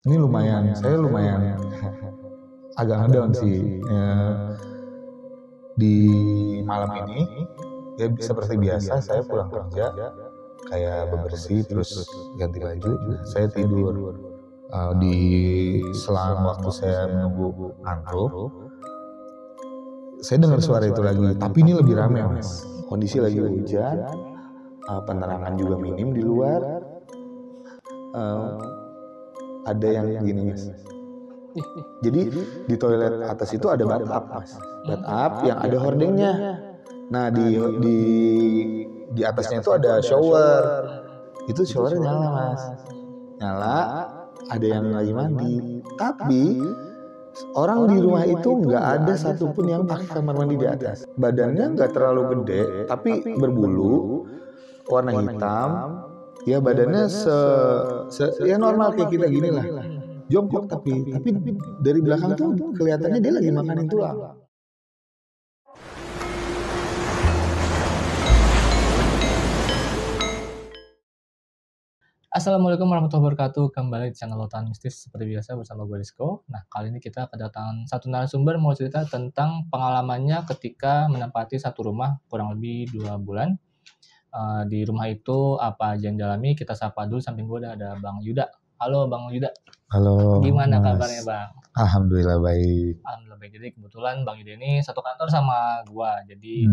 Ini lumayan, saya lumayan agak ngedown sih di malam ini. Ya seperti biasa saya pulang kerja kayak bebersih terus ganti baju, saya tidur. Di selang waktu saya menunggu ngantuk, saya dengar suara itu lagi, tapi ini lebih rame mas. Kondisi lagi hujan, penerangan juga minim di luar. Ada yang gini mas. Jadi di toilet atas itu ada bathtub mas, bathtub yang ada hordengnya. Nah di atasnya itu ada shower, itu showernya nyala mas, nyala. Ada yang lagi mandi, tapi orang di rumah itu nggak ada satupun yang pakai kamar mandi di atas. Badannya nggak terlalu gede, tapi berbulu, warna hitam. Ya badannya ya normal kayak kita gini lah, jongkok tapi dari belakang tuh kelihatannya dia lagi makanin tulang. Assalamualaikum warahmatullahi wabarakatuh. Kembali di channel Lautan Mistis seperti biasa bersama gue Rizko. Nah, kali ini kita kedatangan satu narasumber mau cerita tentang pengalamannya ketika menempati satu rumah kurang lebih 2 bulan. Di rumah itu apa aja yang dialami, kita sapa dulu. Samping gue ada Bang Yuda. Halo Bang Yuda. Halo. Gimana mas. Kabarnya Bang? Alhamdulillah baik. Alhamdulillah baik. Jadi kebetulan Bang Yuda ini satu kantor sama gue. Jadi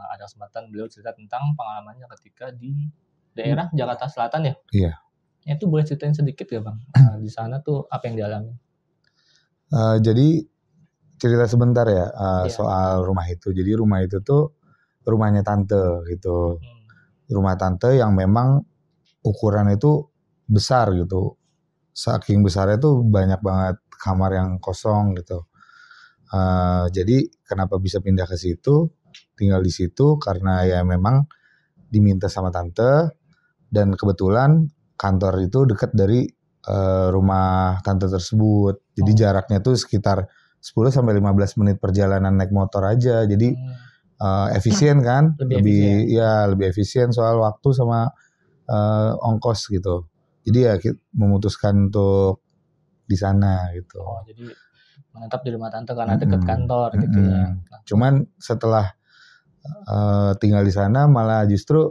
ada kesempatan beliau cerita tentang pengalamannya ketika di daerah Jakarta Selatan ya? Iya. Itu boleh ceritain sedikit ya Bang? Di sana tuh apa yang dialami? Jadi cerita sebentar ya soal rumah itu. Jadi rumah itu tuh rumahnya tante gitu. Rumah tante yang memang ukuran itu besar gitu. Saking besarnya tuh banyak banget kamar yang kosong gitu. Jadi kenapa bisa pindah ke situ, tinggal di situ karena ya memang diminta sama tante. Dan kebetulan kantor itu dekat dari rumah tante tersebut. Jadi jaraknya tuh sekitar 10-15 menit perjalanan naik motor aja. Jadi efisien kan? Lebih efisien soal waktu sama ongkos gitu. Jadi ya memutuskan untuk di sana gitu. Oh, jadi menetap di rumah tante karena dekat kantor gitu ya. Nah, cuman setelah tinggal di sana malah justru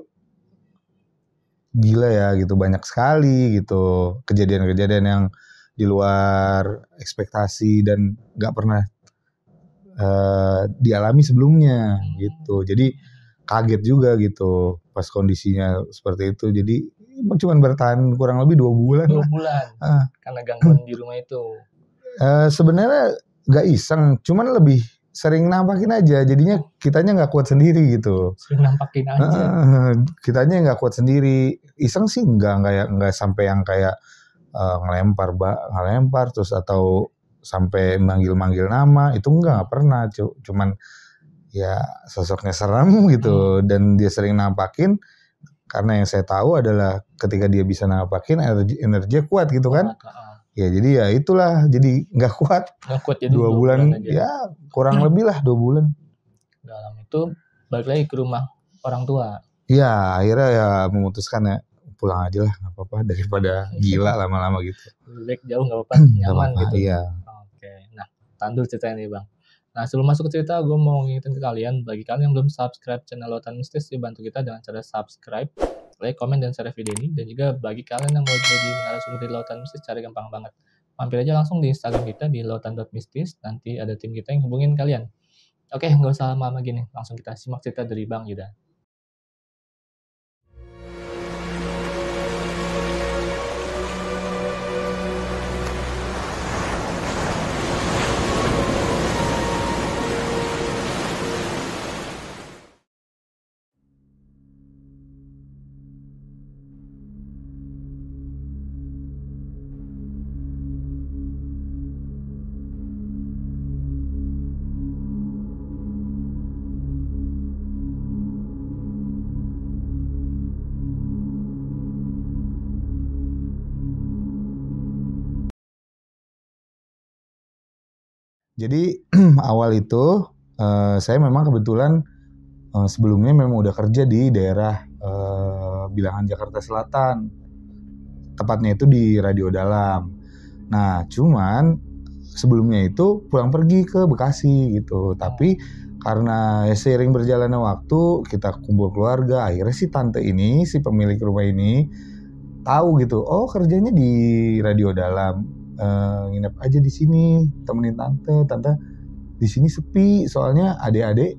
gila ya gitu, banyak sekali gitu kejadian-kejadian yang di luar ekspektasi dan nggak pernah dialami sebelumnya gitu. Jadi kaget juga gitu pas kondisinya seperti itu. Jadi cuma bertahan kurang lebih 2 bulan. 2 bulan karena gangguan di rumah itu. Sebenarnya nggak iseng, cuman lebih sering nampakin aja, jadinya kitanya nggak kuat sendiri gitu. Sering nampakin aja. Kitanya nggak kuat sendiri. Iseng sih nggak sampai yang kayak ngelempar terus atau sampai manggil nama, itu nggak pernah. Cuman ya sosoknya serem gitu dan dia sering nampakin. Karena yang saya tahu adalah ketika dia bisa nampakin energi kuat gitu kan. Ya jadi ya itulah, jadi nggak kuat. Nggak kuat jadi 2 bulan ya kurang lebih lah 2 bulan. Dalam itu balik lagi ke rumah orang tua. Iya, akhirnya ya memutuskan ya pulang aja lah, nggak apa-apa daripada gila lama-lama gitu. Baik jauh nggak apa-apa, nyaman gitu. Iya. Oke, nah tandur ceritanya nih Bang. Nah sebelum masuk ke cerita, gue mau ngingetin ke kalian, bagi kalian yang belum subscribe channel Lautan Mistis, dibantu kita dengan cara subscribe, like, komen, dan share video ini. Dan juga bagi kalian yang mau jadi narasumber di Lautan Mistis, cara gampang banget. Mampir aja langsung di Instagram kita di lautan.mistis, nanti ada tim kita yang hubungin kalian. Oke, nggak usah lama-lama gini, langsung kita simak cerita dari Bang Yuda. Jadi awal itu saya memang kebetulan sebelumnya memang udah kerja di daerah Bilangan Jakarta Selatan. Tepatnya itu di Radio Dalam. Nah, cuman sebelumnya itu pulang pergi ke Bekasi gitu. Tapi karena seiring berjalannya waktu, kita kumpul keluarga, akhirnya si tante ini, si pemilik rumah ini tahu gitu. Oh, kerjanya di Radio Dalam. Nginep aja di sini, temenin tante di sini sepi soalnya adik-adik.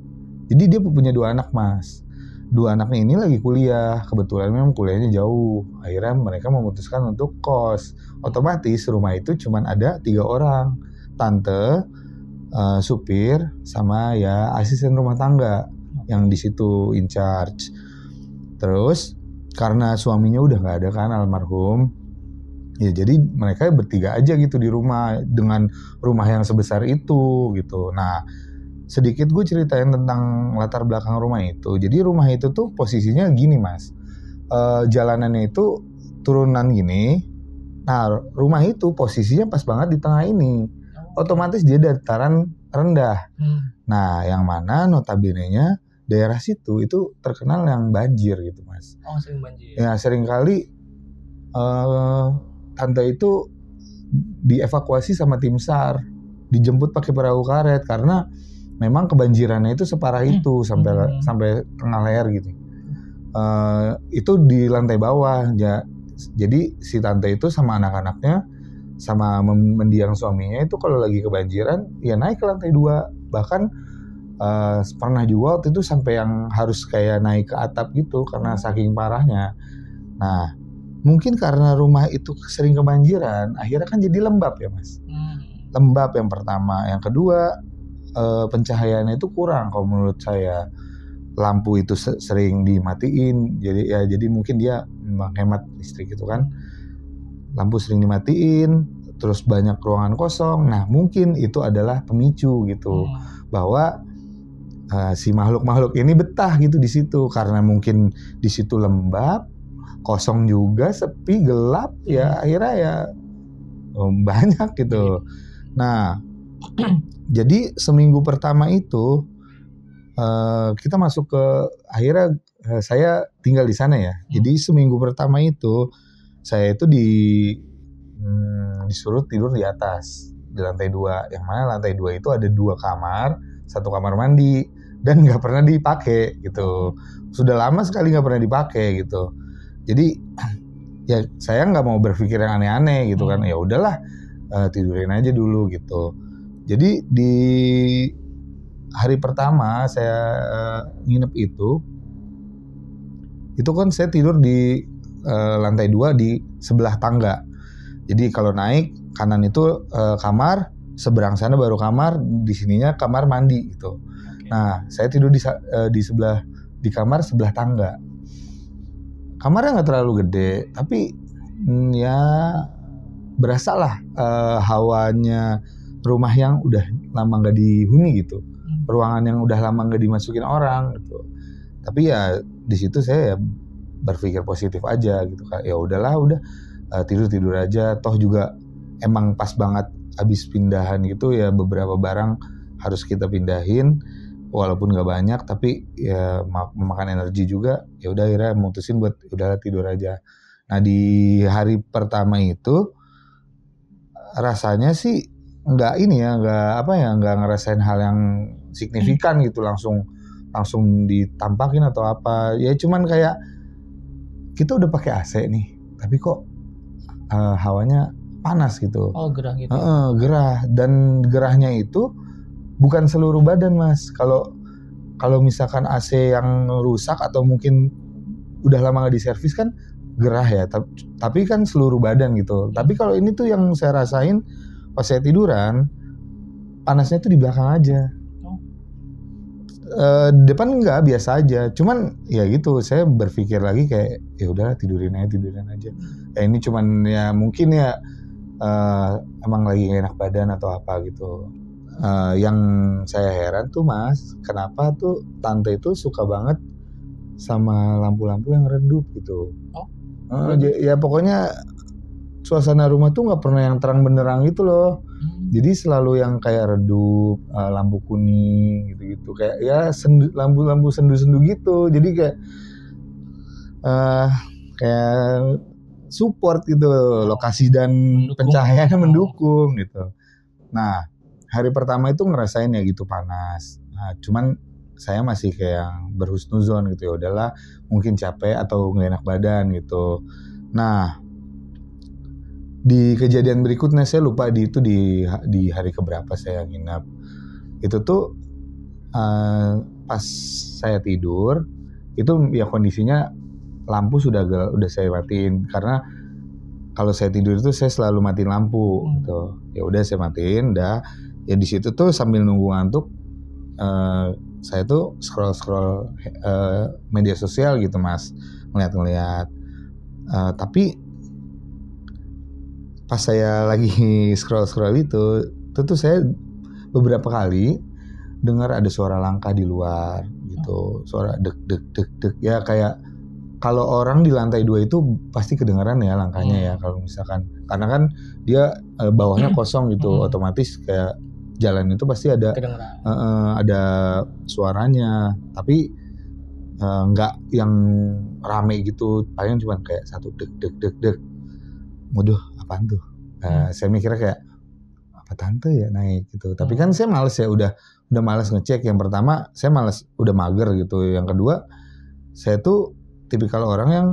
Jadi dia punya 2 anak, Mas. 2 anaknya ini lagi kuliah, kebetulan memang kuliahnya jauh. Akhirnya mereka memutuskan untuk kos. Otomatis rumah itu cuma ada 3 orang, tante, supir, sama ya asisten rumah tangga yang di situ in charge. Terus karena suaminya udah nggak ada kan almarhum, ya jadi mereka bertiga aja gitu di rumah dengan rumah yang sebesar itu gitu. Nah, sedikit gue ceritain tentang latar belakang rumah itu. Jadi rumah itu tuh posisinya gini, Mas. Jalanannya itu turunan gini. Nah, rumah itu posisinya pas banget di tengah ini. Otomatis dia dataran rendah. Nah, yang mana notabene-nya daerah situ itu terkenal yang banjir gitu, Mas. Oh, sering banjir. Ya, seringkali tante itu dievakuasi sama tim SAR, dijemput pakai perahu karet karena memang kebanjirannya itu separah itu sampai tengah leher gitu. Itu di lantai bawah ya. Jadi si tante itu sama anak-anaknya sama mendiang suaminya itu kalau lagi kebanjiran ya naik ke lantai 2. Bahkan pernah juga waktu itu sampai yang harus kayak naik ke atap gitu karena saking parahnya. Nah, mungkin karena rumah itu sering kebanjiran, akhirnya kan jadi lembab ya, Mas. Lembab yang pertama, yang kedua pencahayaannya itu kurang kalau menurut saya. Lampu itu sering dimatiin, jadi mungkin dia menghemat listrik itu kan. Lampu sering dimatiin, terus banyak ruangan kosong. Nah, mungkin itu adalah pemicu gitu bahwa si makhluk-makhluk ini betah gitu di situ karena mungkin di situ lembab, kosong juga, sepi, gelap, ya akhirnya ya banyak gitu. Nah, jadi seminggu pertama itu kita masuk ke akhirnya saya tinggal di sana ya. Jadi seminggu pertama itu saya itu disuruh tidur di atas di lantai 2. Yang mana lantai 2 itu ada 2 kamar, 1 kamar mandi dan nggak pernah dipakai gitu. Sudah lama sekali nggak pernah dipakai gitu. Jadi ya saya nggak mau berpikir yang aneh-aneh gitu kan. Ya udahlah tidurin aja dulu gitu. Jadi di hari pertama saya nginep itu kan saya tidur di lantai 2 di sebelah tangga. Jadi kalau naik kanan itu kamar, seberang sana baru kamar, di sininya kamar mandi gitu. Nah, saya tidur di kamar sebelah tangga. Kamarnya nggak terlalu gede, tapi ya berasa lah hawanya rumah yang udah lama nggak dihuni gitu. Ruangan yang udah lama nggak dimasukin orang gitu. Tapi ya di situ saya ya berpikir positif aja gitu kan. Ya udahlah, tidur aja. Toh juga emang pas banget abis pindahan gitu ya, beberapa barang harus kita pindahin walaupun nggak banyak, tapi ya memakan energi juga. Ya udah akhirnya mutusin buat udahlah tidur aja. Nah, di hari pertama itu rasanya sih nggak ngerasain hal yang signifikan gitu langsung ditampakin atau apa. Ya cuman kayak kita udah pakai AC nih, tapi kok hawanya panas gitu. Oh, gerah gitu. Gerah, dan gerahnya itu bukan seluruh badan, Mas. Kalau misalkan AC yang rusak atau mungkin udah lama nggak diservis kan gerah ya, tapi kan seluruh badan gitu. Tapi kalau ini tuh yang saya rasain pas saya tiduran, panasnya tuh di belakang aja. Depan enggak, biasa aja. Cuman ya gitu, saya berpikir lagi kayak ya udahlah tidurin aja. Ini cuman ya mungkin ya emang lagi gak enak badan atau apa gitu. Yang saya heran tuh, Mas, kenapa tuh tante itu suka banget sama lampu-lampu yang redup gitu. Ya pokoknya suasana rumah tuh nggak pernah yang terang benderang gitu loh. Jadi selalu yang kayak redup, lampu kuning gitu-gitu, kayak ya lampu sendu-sendu gitu. Jadi kayak support gitu, lokasi dan pencahayaannya mendukung gitu. Nah hari pertama itu ngerasain ya gitu panas. Nah, cuman saya masih kayak berhusnuzon gitu, ya udahlah mungkin capek atau nggak enak badan gitu. Nah di kejadian berikutnya saya lupa di hari keberapa saya nginap. Itu tuh pas saya tidur itu ya kondisinya lampu sudah saya matiin, karena kalau saya tidur itu saya selalu matiin lampu gitu. Ya udah saya matiin, ya di situ tuh sambil nunggu ngantuk saya tuh scroll media sosial gitu Mas, ngeliat. Tapi pas saya lagi scroll itu tuh saya beberapa kali dengar ada suara langkah di luar gitu, suara dek ya, kayak kalau orang di lantai 2 itu pasti kedengaran ya langkahnya ya, kalau misalkan karena kan dia bawahnya kosong gitu, otomatis kayak jalan itu pasti ada suaranya, tapi nggak yang rame gitu, paling cuma kayak satu dek. Waduh, apaan tuh? Saya mikirnya kayak apa tante ya naik gitu. Tapi kan saya males ya, udah males ngecek. Yang pertama saya males, udah mager gitu. Yang kedua saya tuh tipikal orang yang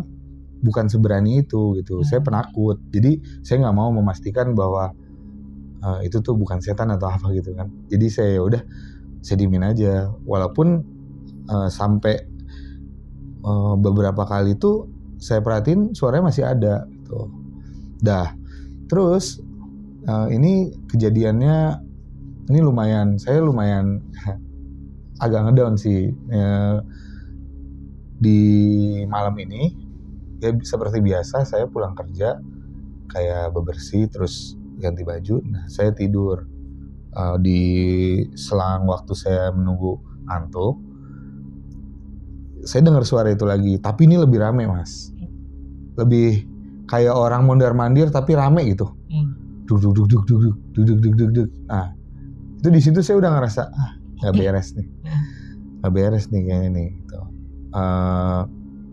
bukan seberani itu gitu. Saya penakut. Jadi saya nggak mau memastikan bahwa itu tuh bukan setan atau apa gitu kan. Jadi saya udah saya diemin aja. Walaupun sampai beberapa kali tuh saya perhatiin suaranya masih ada gitu. Terus ini kejadiannya ini saya lumayan agak ngedown sih di malam ini. Ya seperti biasa saya pulang kerja kayak bebersih terus ganti baju. Nah saya tidur di selang waktu saya menunggu ngantuk. Saya dengar suara itu lagi, tapi ini lebih rame Mas, lebih kayak orang mondar-mandir tapi rame gitu. Duduk. Nah, itu di situ saya udah ngerasa nggak beres nih kayaknya nih. Gitu.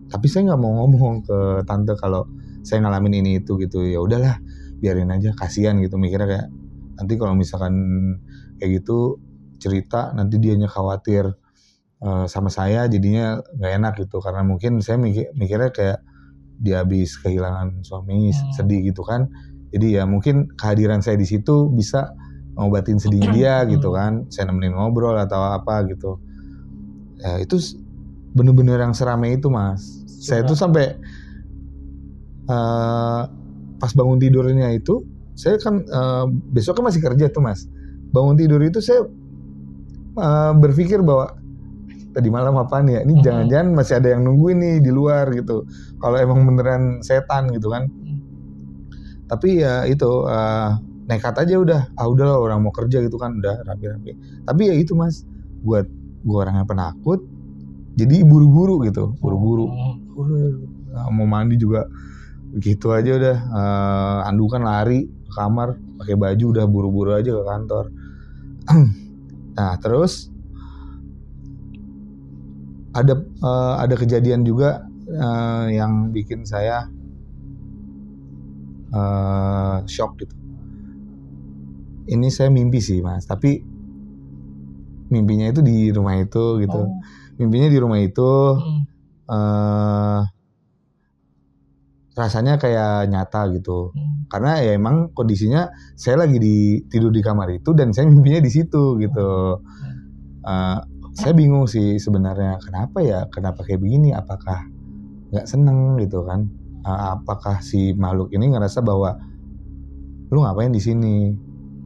Tapi saya nggak mau ngomong ke tante kalau saya ngalamin ini itu gitu. Ya udahlah, biarin aja, kasihan gitu. Mikirnya kayak nanti kalau misalkan kayak gitu cerita, nanti dianya khawatir sama saya, jadinya nggak enak gitu. Karena mungkin saya mikirnya kayak dia habis kehilangan suami, sedih gitu kan. Jadi ya mungkin kehadiran saya di situ bisa ngobatin sedihnya dia gitu kan. Saya nemenin ngobrol atau apa gitu. Ya, itu bener-bener yang seramai itu Mas. Saya tuh sampai pas bangun tidurnya itu, saya kan besoknya masih kerja tuh Mas. Bangun tidur itu saya berpikir bahwa tadi malam apaan ya? Ini jangan-jangan masih ada yang nungguin nih di luar gitu. Kalau emang beneran setan gitu kan. Tapi ya itu nekat aja udahlah orang mau kerja gitu kan, udah rapi-rapi. Tapi ya itu Mas, buat gua orangnya penakut, jadi buru-buru gitu, mau mandi juga begitu aja udah andukan lari ke kamar, pakai baju udah buru-buru aja ke kantor. Nah terus ada kejadian juga yang bikin saya shock gitu. Ini saya mimpi sih Mas, tapi mimpinya itu di rumah itu gitu. Mimpinya di rumah itu rasanya kayak nyata gitu. Karena ya emang kondisinya saya lagi tidur di kamar itu dan saya mimpinya di situ gitu. Saya bingung sih sebenarnya kenapa kayak begini, apakah nggak seneng gitu kan, apakah si makhluk ini ngerasa bahwa lu ngapain di sini,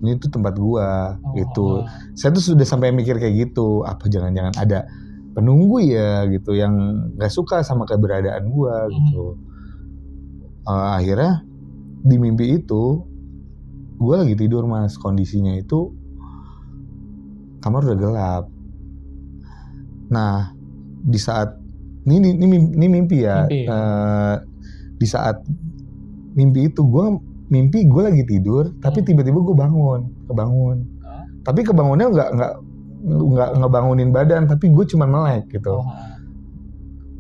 ini tuh tempat gua gitu. Saya tuh sudah sampai mikir kayak gitu, apa jangan-jangan ada penunggu ya gitu yang nggak suka sama keberadaan gua gitu. Akhirnya di mimpi itu gua lagi tidur Mas, kondisinya itu kamar udah gelap. Nah, di saat ini mimpi ya. Di saat mimpi itu gue lagi tidur, tapi tiba-tiba gue kebangun. Tapi kebangunnya nggak ngebangunin badan, tapi gue cuma melek gitu.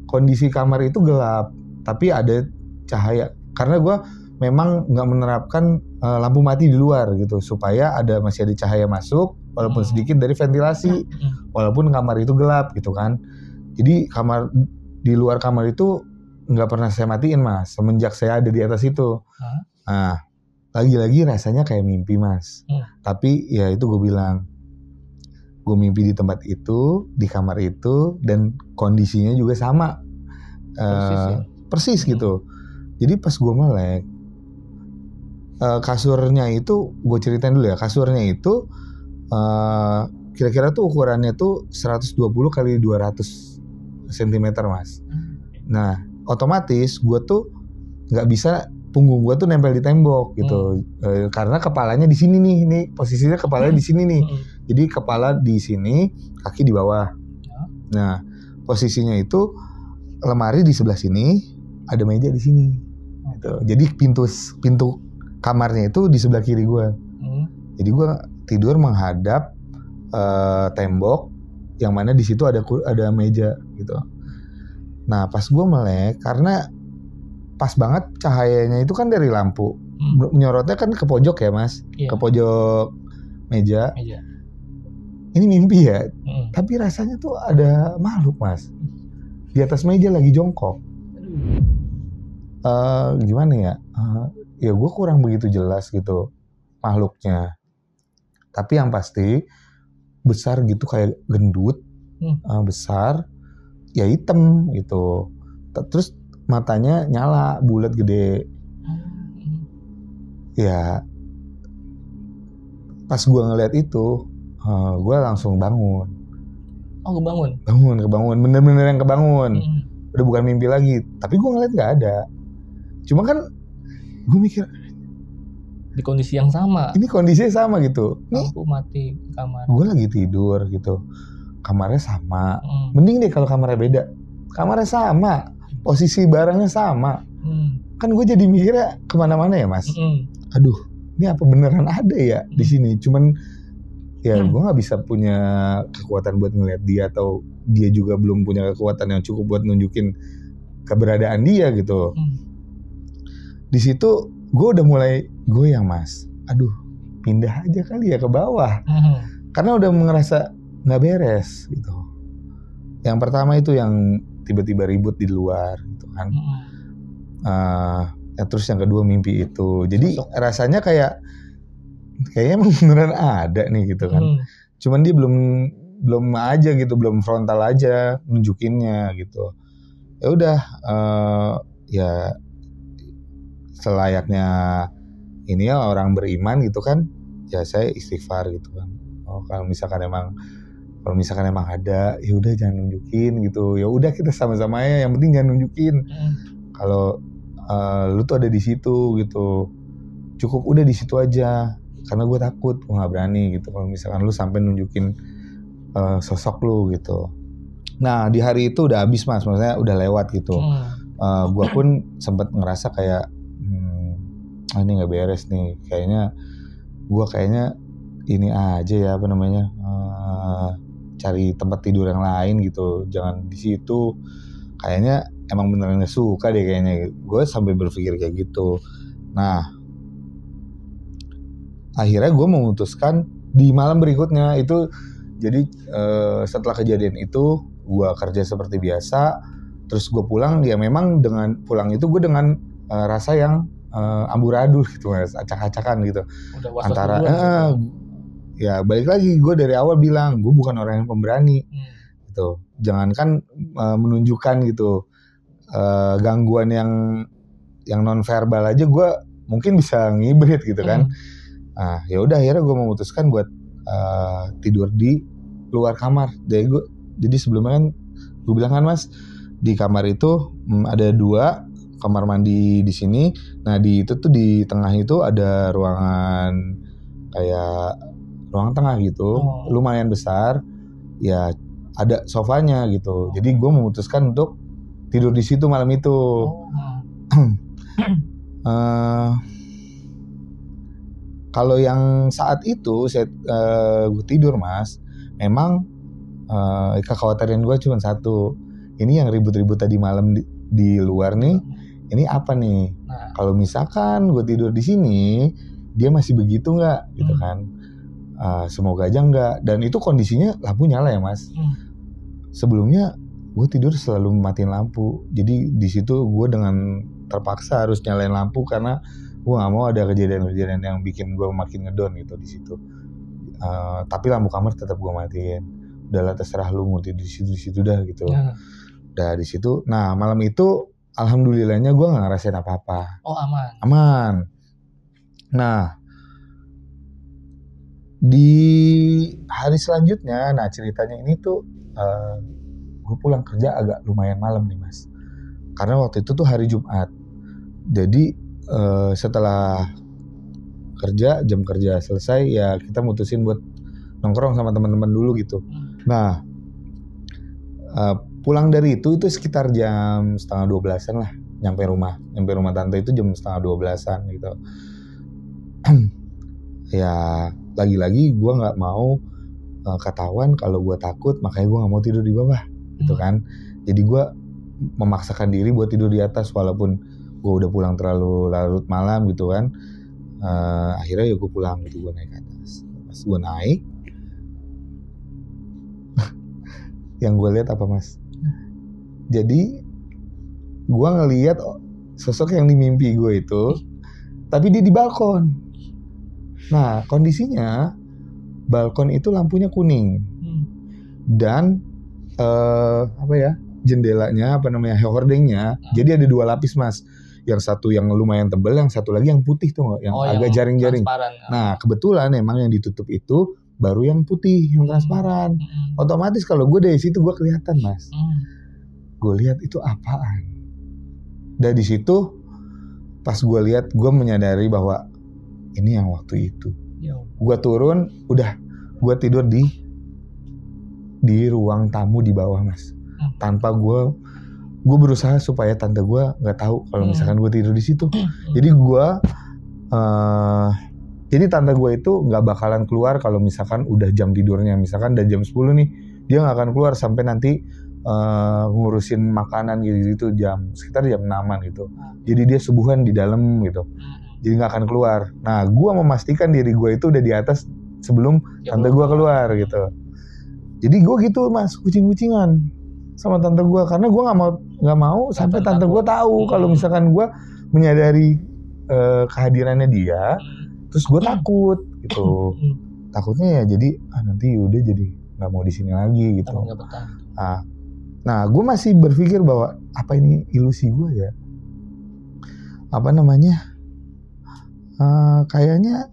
Kondisi kamar itu gelap, tapi ada cahaya karena gue memang nggak menerapkan lampu mati di luar gitu supaya masih ada cahaya masuk walaupun sedikit dari ventilasi, walaupun kamar itu gelap gitu kan. Jadi di luar kamar itu nggak pernah saya matiin Mas semenjak saya ada di atas itu. Nah, lagi-lagi rasanya kayak mimpi Mas. Tapi ya itu gue bilang, gue mimpi di tempat itu, di kamar itu, dan kondisinya juga sama, persis gitu. Jadi pas gue melek, kasurnya itu, gue ceritain dulu ya, kasurnya itu kira-kira tuh ukurannya tuh 120 kali 200 cm Mas. Nah otomatis gue tuh nggak bisa punggung gue tuh nempel di tembok gitu, karena kepalanya di sini nih posisinya kepalanya di sini nih. Jadi kepala di sini, kaki di bawah. Nah posisinya itu lemari di sebelah sini, ada meja di sini. Gitu. Jadi pintu kamarnya itu di sebelah kiri gue. Jadi gue tidur menghadap tembok, yang mana di situ ada meja gitu. Nah pas gue melek, karena pas banget cahayanya itu kan dari lampu, nyorotnya kan ke pojok ya Mas, ke pojok meja. Ini mimpi ya, tapi rasanya tuh ada makhluk Mas di atas meja lagi jongkok. Gimana ya? Ya gue kurang begitu jelas gitu makhluknya. Tapi yang pasti besar gitu, kayak gendut, besar, ya hitam gitu. Terus matanya nyala, bulat gede. Ya pas gue ngeliat itu, gue langsung bangun. Oh kebangun? Kebangun, bener-bener yang kebangun. Udah bukan mimpi lagi. Tapi gue ngeliat gak ada. Cuma kan gue mikir, di kondisi yang sama. Ini kondisinya sama gitu. Lampu mati kamar. Gue lagi tidur gitu. Kamarnya sama. Mending deh kalau kamarnya beda. Kamarnya sama. Posisi barangnya sama. Kan gue jadi mikirnya kemana-mana ya Mas. Aduh, ini apa beneran ada ya di sini? Cuman ya gue nggak bisa punya kekuatan buat ngeliat dia, atau dia juga belum punya kekuatan yang cukup buat nunjukin keberadaan dia gitu. Di situ gue udah mulai goyang Mas. Aduh, pindah aja kali ya ke bawah. Karena udah ngerasa nggak beres gitu. Yang pertama itu yang tiba-tiba ribut di luar gitu kan. Terus yang kedua mimpi itu. Jadi rasanya kayaknya emang beneran ada nih gitu kan. Cuman dia belum aja gitu, belum frontal aja nunjukinnya gitu. Ya udah, ya selayaknya ini ya orang beriman gitu kan, ya saya istighfar gitu kan. Kalau misalkan emang ada, ya udah jangan nunjukin gitu. Ya udah kita sama-sama ya, yang penting jangan nunjukin. Kalau lu tuh ada di situ gitu, cukup udah di situ aja. Karena gue takut, gue nggak berani gitu. Kalau misalkan lu sampai nunjukin sosok lu gitu. Nah di hari itu udah habis Mas, maksudnya udah lewat gitu. Gue pun sempat ngerasa kayak ini nggak beres nih, kayaknya ini aja ya cari tempat tidur yang lain gitu, jangan di situ, kayaknya emang beneran nggak suka deh kayaknya. Gue sampai berpikir kayak gitu. Nah akhirnya gue memutuskan di malam berikutnya itu, jadi setelah kejadian itu gue kerja seperti biasa, terus gue pulang, ya memang dengan pulang itu gue dengan rasa yang amburadul gitu Mas, acak-acakan gitu. Antara ya balik lagi, gue dari awal bilang gue bukan orang yang pemberani gitu. Jangankan menunjukkan gitu gangguan yang non verbal aja gue mungkin bisa ngibrit gitu kan. Nah ya udah akhirnya gue memutuskan buat tidur di luar kamar. Jadi sebelumnya kan gue bilang kan Mas, di kamar itu ada 2 kamar mandi di sini. Nah di itu tuh di tengah itu ada kayak ruangan tengah gitu, lumayan besar. Ya ada sofanya gitu. Jadi gue memutuskan untuk tidur di situ malam itu. Kalau yang saat itu gue tidur Mas, memang kekhawatiran gue cuma satu. Ini yang ribut-ribut tadi malam di luar nih, ini apa nih? Nah Kalau misalkan gue tidur di sini, dia masih begitu nggak, gitu kan? Semoga aja nggak. Dan itu kondisinya lampu nyala ya mas. Sebelumnya gue tidur selalu matiin lampu. Jadi di situ gue dengan terpaksa harus nyalain lampu karena gue nggak mau ada kejadian-kejadian yang bikin gue makin ngedon gitu di situ. Tapi lampu kamar tetap gue matiin. Udahlah terserah lu mau tidur di situ dah gitu. Udah di situ. Nah malam itu alhamdulillahnya gue nggak ngerasain apa-apa. Oh aman. Aman. Nah di hari selanjutnya, nah ceritanya ini tuh gue pulang kerja agak lumayan malam nih mas. Karena waktu itu tuh hari Jumat. Jadi setelah kerja, jam kerja selesai ya kita mutusin buat nongkrong sama teman-teman dulu gitu. Nah pulang dari itu sekitar jam 11:30 lah nyampe rumah tante itu jam 11:30 gitu. Ya lagi-lagi gue nggak mau ketahuan kalau gue takut, makanya gue nggak mau tidur di bawah gitu kan. Jadi gue memaksakan diri buat tidur di atas walaupun gue udah pulang terlalu larut malam gitu kan. Akhirnya ya gue pulang gitu, gue naik ke atas. Pas gue naik yang gue lihat apa mas? Jadi gue ngelihat sosok yang di mimpi gue itu, tapi dia di balkon. Nah kondisinya balkon itu lampunya kuning dan jendelanya hordengnya. Jadi ada 2 lapis mas. Yang satu yang lumayan tebal, yang satu lagi yang putih tuh, yang agak jaring-jaring. Nah kebetulan emang yang ditutup itu baru yang putih, yang transparan. Otomatis kalau gue dari situ gue kelihatan mas. Gue lihat itu apaan. Dari situ pas gue lihat, gue menyadari bahwa ini yang waktu itu. Gue turun, udah gue tidur di ruang tamu di bawah mas. Tanpa gue berusaha supaya tante gue nggak tahu kalau misalkan gue tidur di situ. Jadi tante gue itu nggak bakalan keluar kalau misalkan udah jam tidurnya. Misalkan udah jam 10 nih, dia nggak akan keluar sampai nanti ngurusin makanan gitu sekitar jam 6-an gitu. Jadi dia subuhan di dalam gitu. Jadi nggak akan keluar. Nah, gue memastikan diri gue itu udah di atas sebelum tante gue keluar gitu. Jadi gue gitu mas, kucing-kucingan sama tante gue karena gue nggak mau sampai tante gue tahu kalau misalkan gue menyadari kehadirannya dia, terus gue takut gitu. Takutnya ya jadi nanti udah jadi nggak mau di sini lagi gitu. Nah, gue masih berpikir bahwa apa ini ilusi gue ya? Kayaknya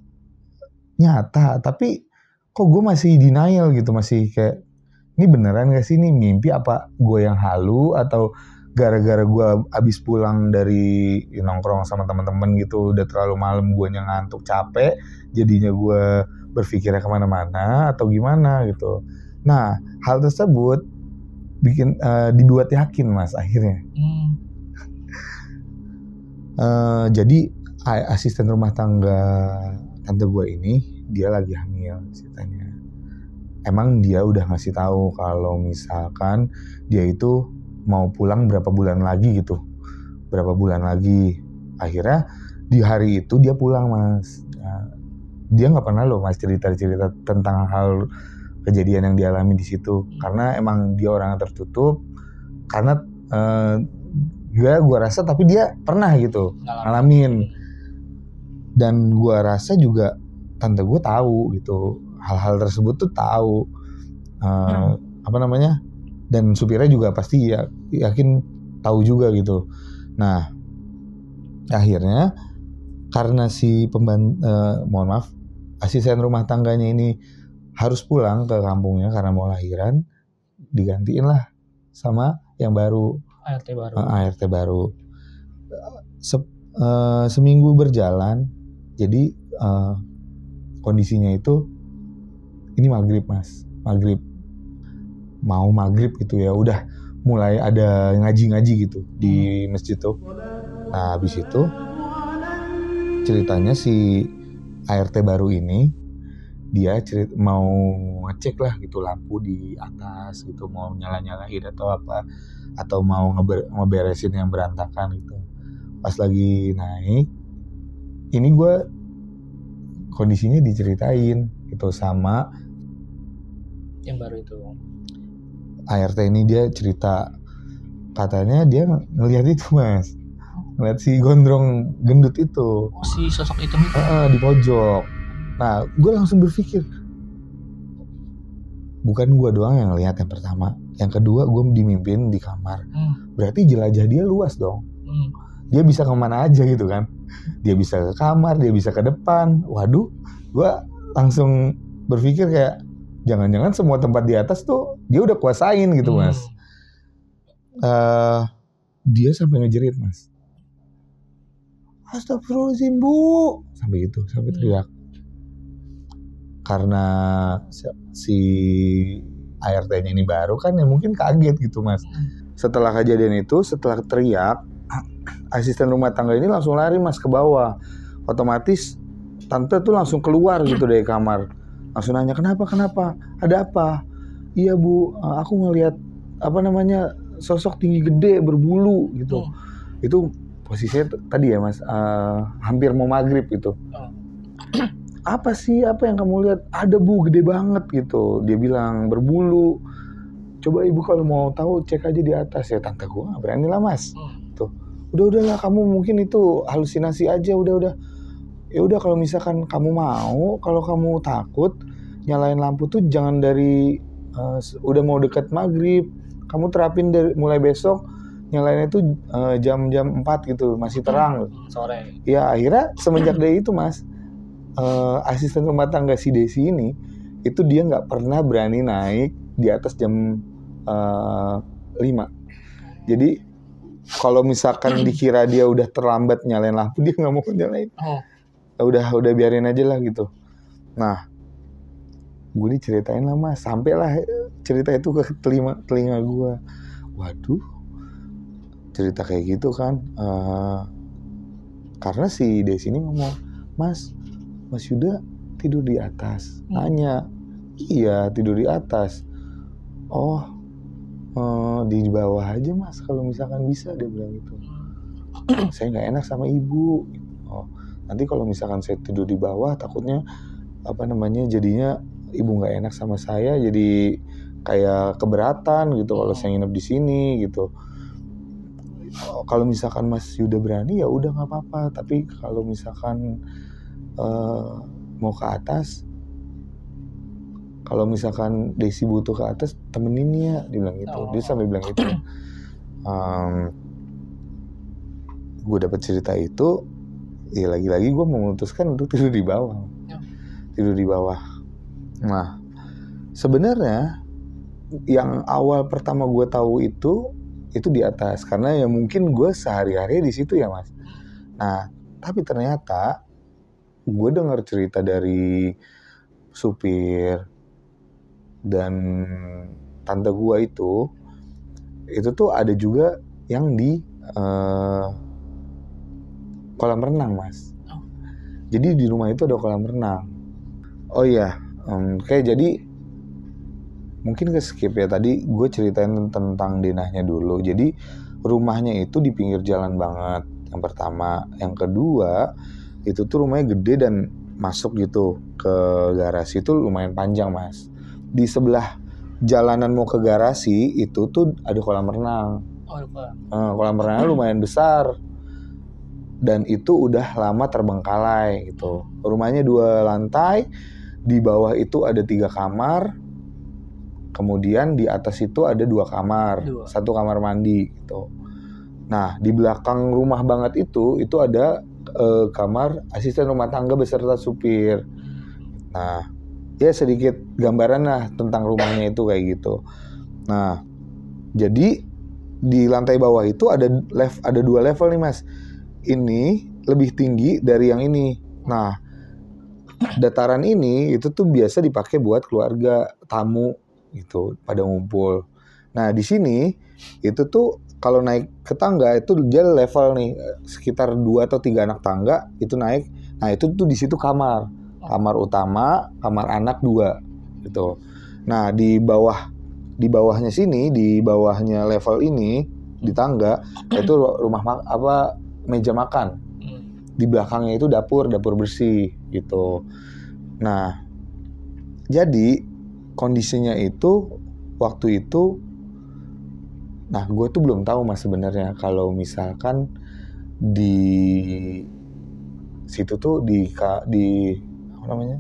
nyata, tapi kok gue masih denial gitu, masih kayak ini beneran gak sih, ini mimpi apa gue yang halu atau gara-gara gue abis pulang dari nongkrong sama teman-teman gitu udah terlalu malam, gue ngantuk capek, jadinya gue berpikirnya kemana-mana atau gimana gitu. Nah hal tersebut bikin dibuat yakin mas akhirnya. Jadi asisten rumah tangga tante gue ini dia lagi hamil ceritanya. Emang dia udah ngasih tahu kalau misalkan dia itu mau pulang berapa bulan lagi gitu. Berapa bulan lagi. Akhirnya di hari itu dia pulang mas. Dia nggak pernah loh mas cerita-cerita tentang hal kejadian yang dialami di situ. Karena emang dia orang yang tertutup. Karena gue rasa tapi dia pernah gitu ngalamin. Dan gue rasa juga tante gue tahu gitu hal-hal tersebut tuh tahu. Dan supirnya juga pasti ya yakin tahu juga gitu. Nah akhirnya karena si asisten rumah tangganya ini harus pulang ke kampungnya karena mau lahiran, digantiin lah sama yang baru, ART baru. Seminggu berjalan, jadi kondisinya itu ini maghrib mas, mau maghrib gitu ya, udah mulai ada ngaji gitu di masjid tuh. Nah habis itu ceritanya si ART baru ini dia mau ngecek lah gitu lampu di atas gitu, mau nyala-nyalain atau apa, atau mau ngeberesin yang berantakan gitu. Pas lagi naik, ini gue kondisinya diceritain gitu sama yang baru itu. ART ini, dia cerita katanya dia ngelihat itu mas, ngeliat si gondrong gendut itu. Oh, si sosok hitam itu? Di pojok. Nah gue langsung berpikir, bukan gue doang yang ngelihat yang pertama. Yang kedua gue dimimpin di kamar. Berarti jelajah dia luas dong. Dia bisa kemana aja gitu kan. Dia bisa ke kamar, dia bisa ke depan. Waduh, gue langsung berpikir kayak jangan-jangan semua tempat di atas tuh dia udah kuasain gitu mas. Dia sampai ngejerit mas, astagfirullahaladzim bu, sampai gitu, sampai teriak. Karena si ART-nya ini baru kan ya mungkin kaget gitu mas. Setelah kejadian itu, setelah teriak, asisten rumah tangga ini langsung lari mas ke bawah. Otomatis tante tuh langsung keluar gitu dari kamar. Langsung nanya, kenapa? Ada apa? Iya bu, aku ngelihat sosok tinggi gede berbulu gitu. Itu posisinya tadi ya mas, hampir mau maghrib gitu. Apa sih, apa yang kamu lihat? Ada bu, gede banget gitu. Dia bilang berbulu. Coba ibu kalau mau tahu cek aja di atas. Ya tante gue nggak berani lah mas. Tuh, udahlah kamu mungkin itu halusinasi aja. Udah. Ya udah kalau misalkan kamu mau, kalau kamu takut, nyalain lampu tuh jangan dari udah mau dekat maghrib. Kamu terapin dari mulai besok nyalainnya tuh jam-jam 4 gitu, masih terang. Sore. Ya akhirnya semenjak dari itu mas, asisten rumah tangga si Desi ini itu dia nggak pernah berani naik di atas jam 5. Jadi kalau misalkan dikira dia udah terlambat nyalain lampu, dia nggak mau nyalain. Udah biarin aja lah gitu. Nah, gue diceritain lah mas, sampailah cerita itu ke telinga gue. Waduh, cerita kayak gitu kan. Karena si Desi ini ngomong, Mas Yuda tidur di atas. Nanya, iya tidur di atas. Oh, di bawah aja mas kalau misalkan bisa, dia bilang gitu. Saya nggak enak sama ibu. Oh, nanti kalau misalkan saya tidur di bawah, takutnya jadinya ibu nggak enak sama saya, jadi kayak keberatan gitu kalau saya nginep di sini gitu. Kalau misalkan Mas Yuda berani ya udah nggak apa-apa, tapi kalau misalkan mau ke atas, kalau misalkan Desi butuh ke atas temenin ya, dia bilang gitu. Dia sampai bilang gitu. Gue dapet cerita itu, ya lagi-lagi gue memutuskan untuk tidur di bawah. Tidur di bawah. Nah, sebenarnya yang awal pertama gue tahu itu di atas, karena ya mungkin gue sehari-hari di situ ya mas. Nah, tapi ternyata gue dengar cerita dari supir dan tante gue itu tuh ada juga yang di kolam renang mas. Jadi di rumah itu ada kolam renang. Oh iya, jadi mungkin ke skip ya, tadi gue ceritain tentang denahnya dulu. Jadi rumahnya itu di pinggir jalan banget, yang pertama. Yang kedua, itu tuh rumahnya gede dan masuk gitu ke garasi itu lumayan panjang mas. Di sebelah jalanan mau ke garasi itu tuh ada kolam renang. Kolam renangnya lumayan besar. Dan itu udah lama terbengkalai gitu. Rumahnya 2 lantai, di bawah itu ada 3 kamar. Kemudian di atas itu ada 2 kamar, 1 kamar mandi gitu. Nah, di belakang rumah banget itu ada kamar asisten rumah tangga beserta supir. Nah, ya sedikit gambaran lah tentang rumahnya itu kayak gitu. Nah, jadi di lantai bawah itu ada 2 level nih mas. Ini lebih tinggi dari yang ini. Nah, dataran ini itu tuh biasa dipakai buat keluarga, tamu gitu pada ngumpul. Nah di sini itu tuh kalau naik ke tangga itu dia level nih, sekitar 2 atau 3 anak tangga itu naik. Nah itu tuh di situ kamar utama, kamar anak 2 gitu. Nah di bawahnya sini, di bawahnya level ini di tangga itu rumah meja makan. Di belakangnya itu dapur bersih gitu. Nah, jadi kondisinya itu waktu itu, nah gue tuh belum tahu mas sebenarnya kalau misalkan di situ tuh di apa namanya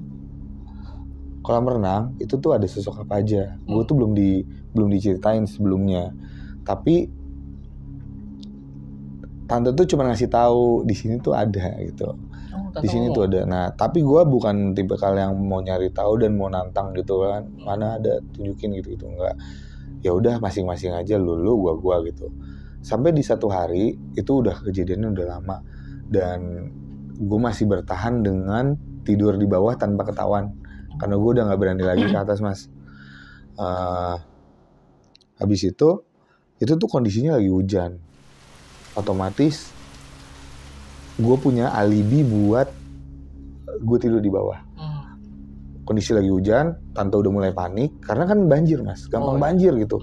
kolam renang itu tuh ada sosok apa aja. Gue tuh belum diceritain sebelumnya. Tapi tante tuh cuma ngasih tahu di sini tuh ada gitu. Di sini tuh ada. Nah, tapi gue bukan tipe yang mau nyari tahu dan mau nantang gitu kan. Mana ada, tunjukin gitu enggak. Ya udah masing-masing aja lu gua gitu. Sampai di satu hari itu udah kejadiannya udah lama dan gue masih bertahan dengan tidur di bawah tanpa ketahuan karena gue udah nggak berani lagi ke atas mas. Habis itu tuh kondisinya lagi hujan. Otomatis gue punya alibi buat gue tidur di bawah. Kondisi lagi hujan, tante udah mulai panik karena kan banjir mas, gampang banjir gitu.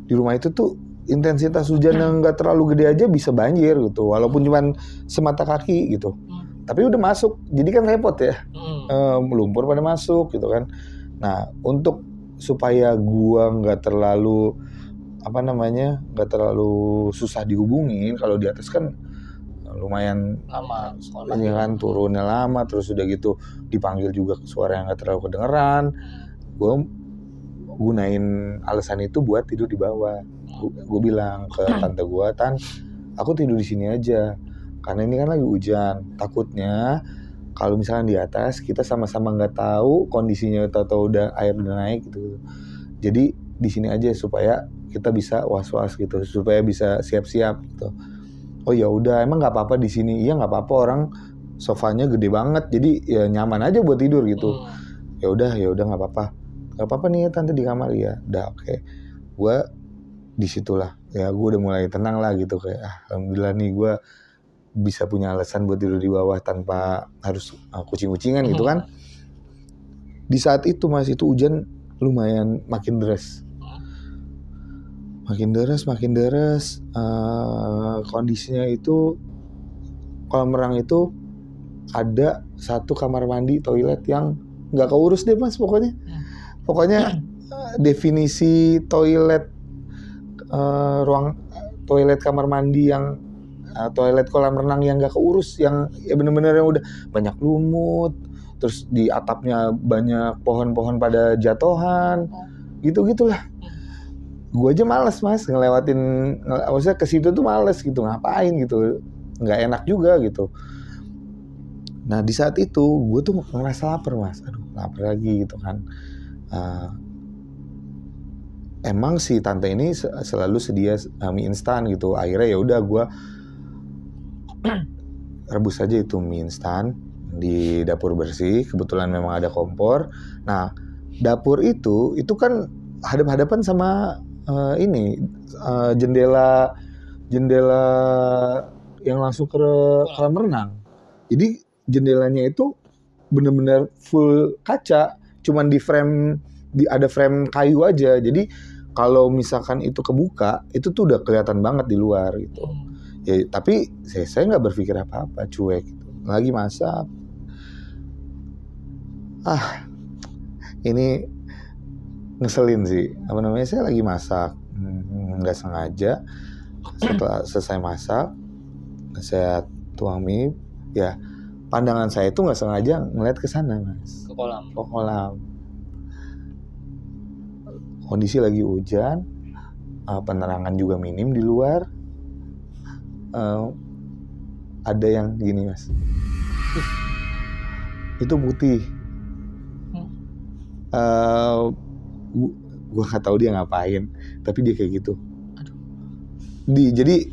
Di rumah itu tuh intensitas hujan yang nggak terlalu gede aja bisa banjir gitu, walaupun cuman semata kaki gitu. Tapi udah masuk, jadi kan repot ya, lumpur pada masuk gitu kan. Nah untuk supaya gue nggak terlalu nggak terlalu susah dihubungin, kalau di atas kan lumayan lama ini kan turunnya lama, terus udah gitu dipanggil juga suara yang nggak terlalu kedengeran. Gue gunain alasan itu buat tidur di bawah. Gue bilang ke tante gue, Tan, aku tidur di sini aja karena ini kan lagi hujan. Takutnya kalau misalnya di atas kita sama-sama nggak tahu kondisinya atau udah air udah naik gitu. Jadi di sini aja supaya kita bisa was-was gitu, supaya bisa siap-siap gitu. Oh ya udah, emang nggak apa-apa di sini? Iya nggak apa-apa, orang sofanya gede banget, jadi ya nyaman aja buat tidur gitu. Ya udah nggak apa-apa nih tante di kamar ya. Udah oke. Gue disitulah ya gue udah mulai tenang lah gitu kayak alhamdulillah nih gue bisa punya alasan buat tidur di bawah tanpa harus kucing-kucingan gitu kan. Di saat itu mas itu hujan lumayan makin deras. Makin deras, kondisinya itu kolam renang itu ada satu kamar mandi toilet yang nggak keurus deh mas pokoknya definisi toilet ruang toilet kamar mandi yang toilet kolam renang yang nggak keurus, yang ya bener-bener yang udah banyak lumut, terus di atapnya banyak pohon-pohon pada jatuhan, gitulah. Gue aja males mas maksudnya ke situ tuh males gitu, ngapain gitu, nggak enak juga gitu. Nah di saat itu gue tuh ngerasa lapar mas, lapar lagi gitu kan. Emang si tante ini selalu sedia mie instan gitu. Akhirnya ya udah gue rebus aja itu mie instan di dapur bersih. Kebetulan memang ada kompor. Nah dapur itu kan hadap-hadapan sama jendela yang langsung ke kolam renang. Jadi jendelanya itu benar-benar full kaca, cuman ada frame kayu aja. Jadi kalau misalkan itu kebuka, itu tuh udah kelihatan banget di luar gitu. Ya tapi saya nggak berpikir apa-apa, cuek gitu. Lagi masak. Ini ngeselin sih, saya lagi masak, nggak sengaja. Setelah selesai masak, saya tuang mie, ya pandangan saya itu nggak sengaja ngeliat ke sana mas, ke kolam. Kondisi lagi hujan, penerangan juga minim di luar, ada yang gini mas, itu putih. Gue nggak tahu dia ngapain, tapi dia kayak gitu. Jadi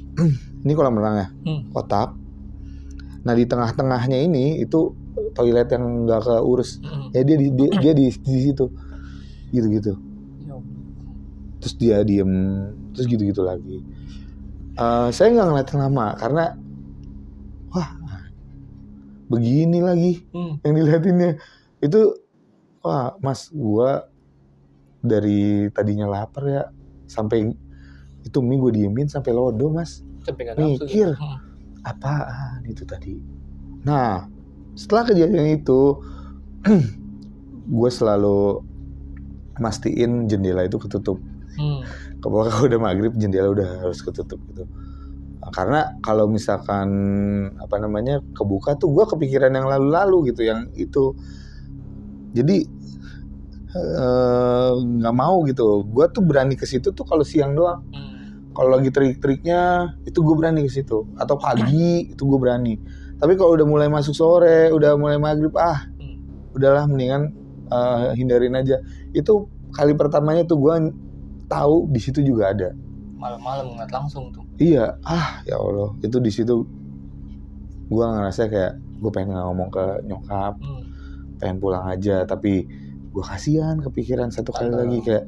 ini kolam renangnya, kotak. Nah di tengah-tengahnya ini itu toilet yang nggak keurus. Ya dia di situ, gitu. Terus dia diem, terus gitu lagi. Saya nggak ngeliatin lama karena wah begini lagi yang dilihatinnya itu. Wah mas, gua dari tadinya lapar ya, sampai itu mie gue diemin sampai lodo mas. Sampai gak mikir apaan itu tadi. Nah setelah kejadian itu gue selalu mastiin jendela itu ketutup. Kalau udah maghrib jendela udah harus ketutup gitu. Karena kalau misalkan kebuka tuh gue kepikiran yang lalu-lalu gitu, yang itu. Jadi nggak mau gitu. Gue tuh berani ke situ tuh kalau siang doang. Kalau lagi terik-teriknya itu gue berani ke situ. Atau pagi itu gue berani. Tapi kalau udah mulai masuk sore, udah mulai maghrib, udahlah mendingan hindarin aja. Itu kali pertamanya tuh gue tahu di situ juga ada. Malam-malam ngeliat langsung tuh. Iya, ya Allah, itu di situ gue ngerasa kayak gue pengen ngomong ke nyokap, pengen pulang aja, tapi gue kasihan kepikiran satu kali lagi kayak,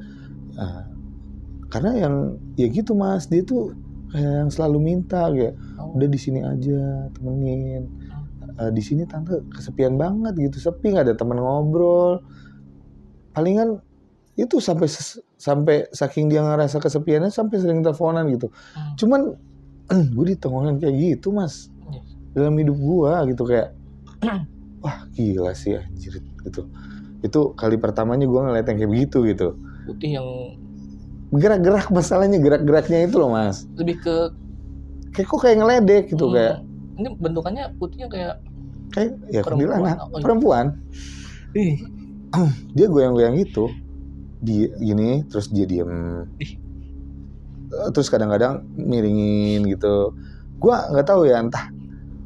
karena yang ya gitu mas, dia tuh kayak yang selalu minta kayak, udah di sini aja temenin, di sini tante kesepian banget gitu, sepi nggak ada teman ngobrol, palingan itu sampai saking dia ngerasa kesepiannya sampai sering teleponan gitu. Cuman gue ditongolin kayak gitu mas dalam hidup gue gitu, kayak wah gila sih anjir gitu. Itu kali pertamanya gue ngeliat yang kayak begitu gitu. Putih yang gerak-gerak, masalahnya gerak-geraknya itu loh mas. Lebih ke kayak ngeledek gitu kayak. Ini bentukannya putihnya kayak ya kuntilanak perempuan. Dia goyang-goyang gitu. Dia gini terus dia diem. Terus kadang-kadang miringin gitu. Gua nggak tahu ya, entah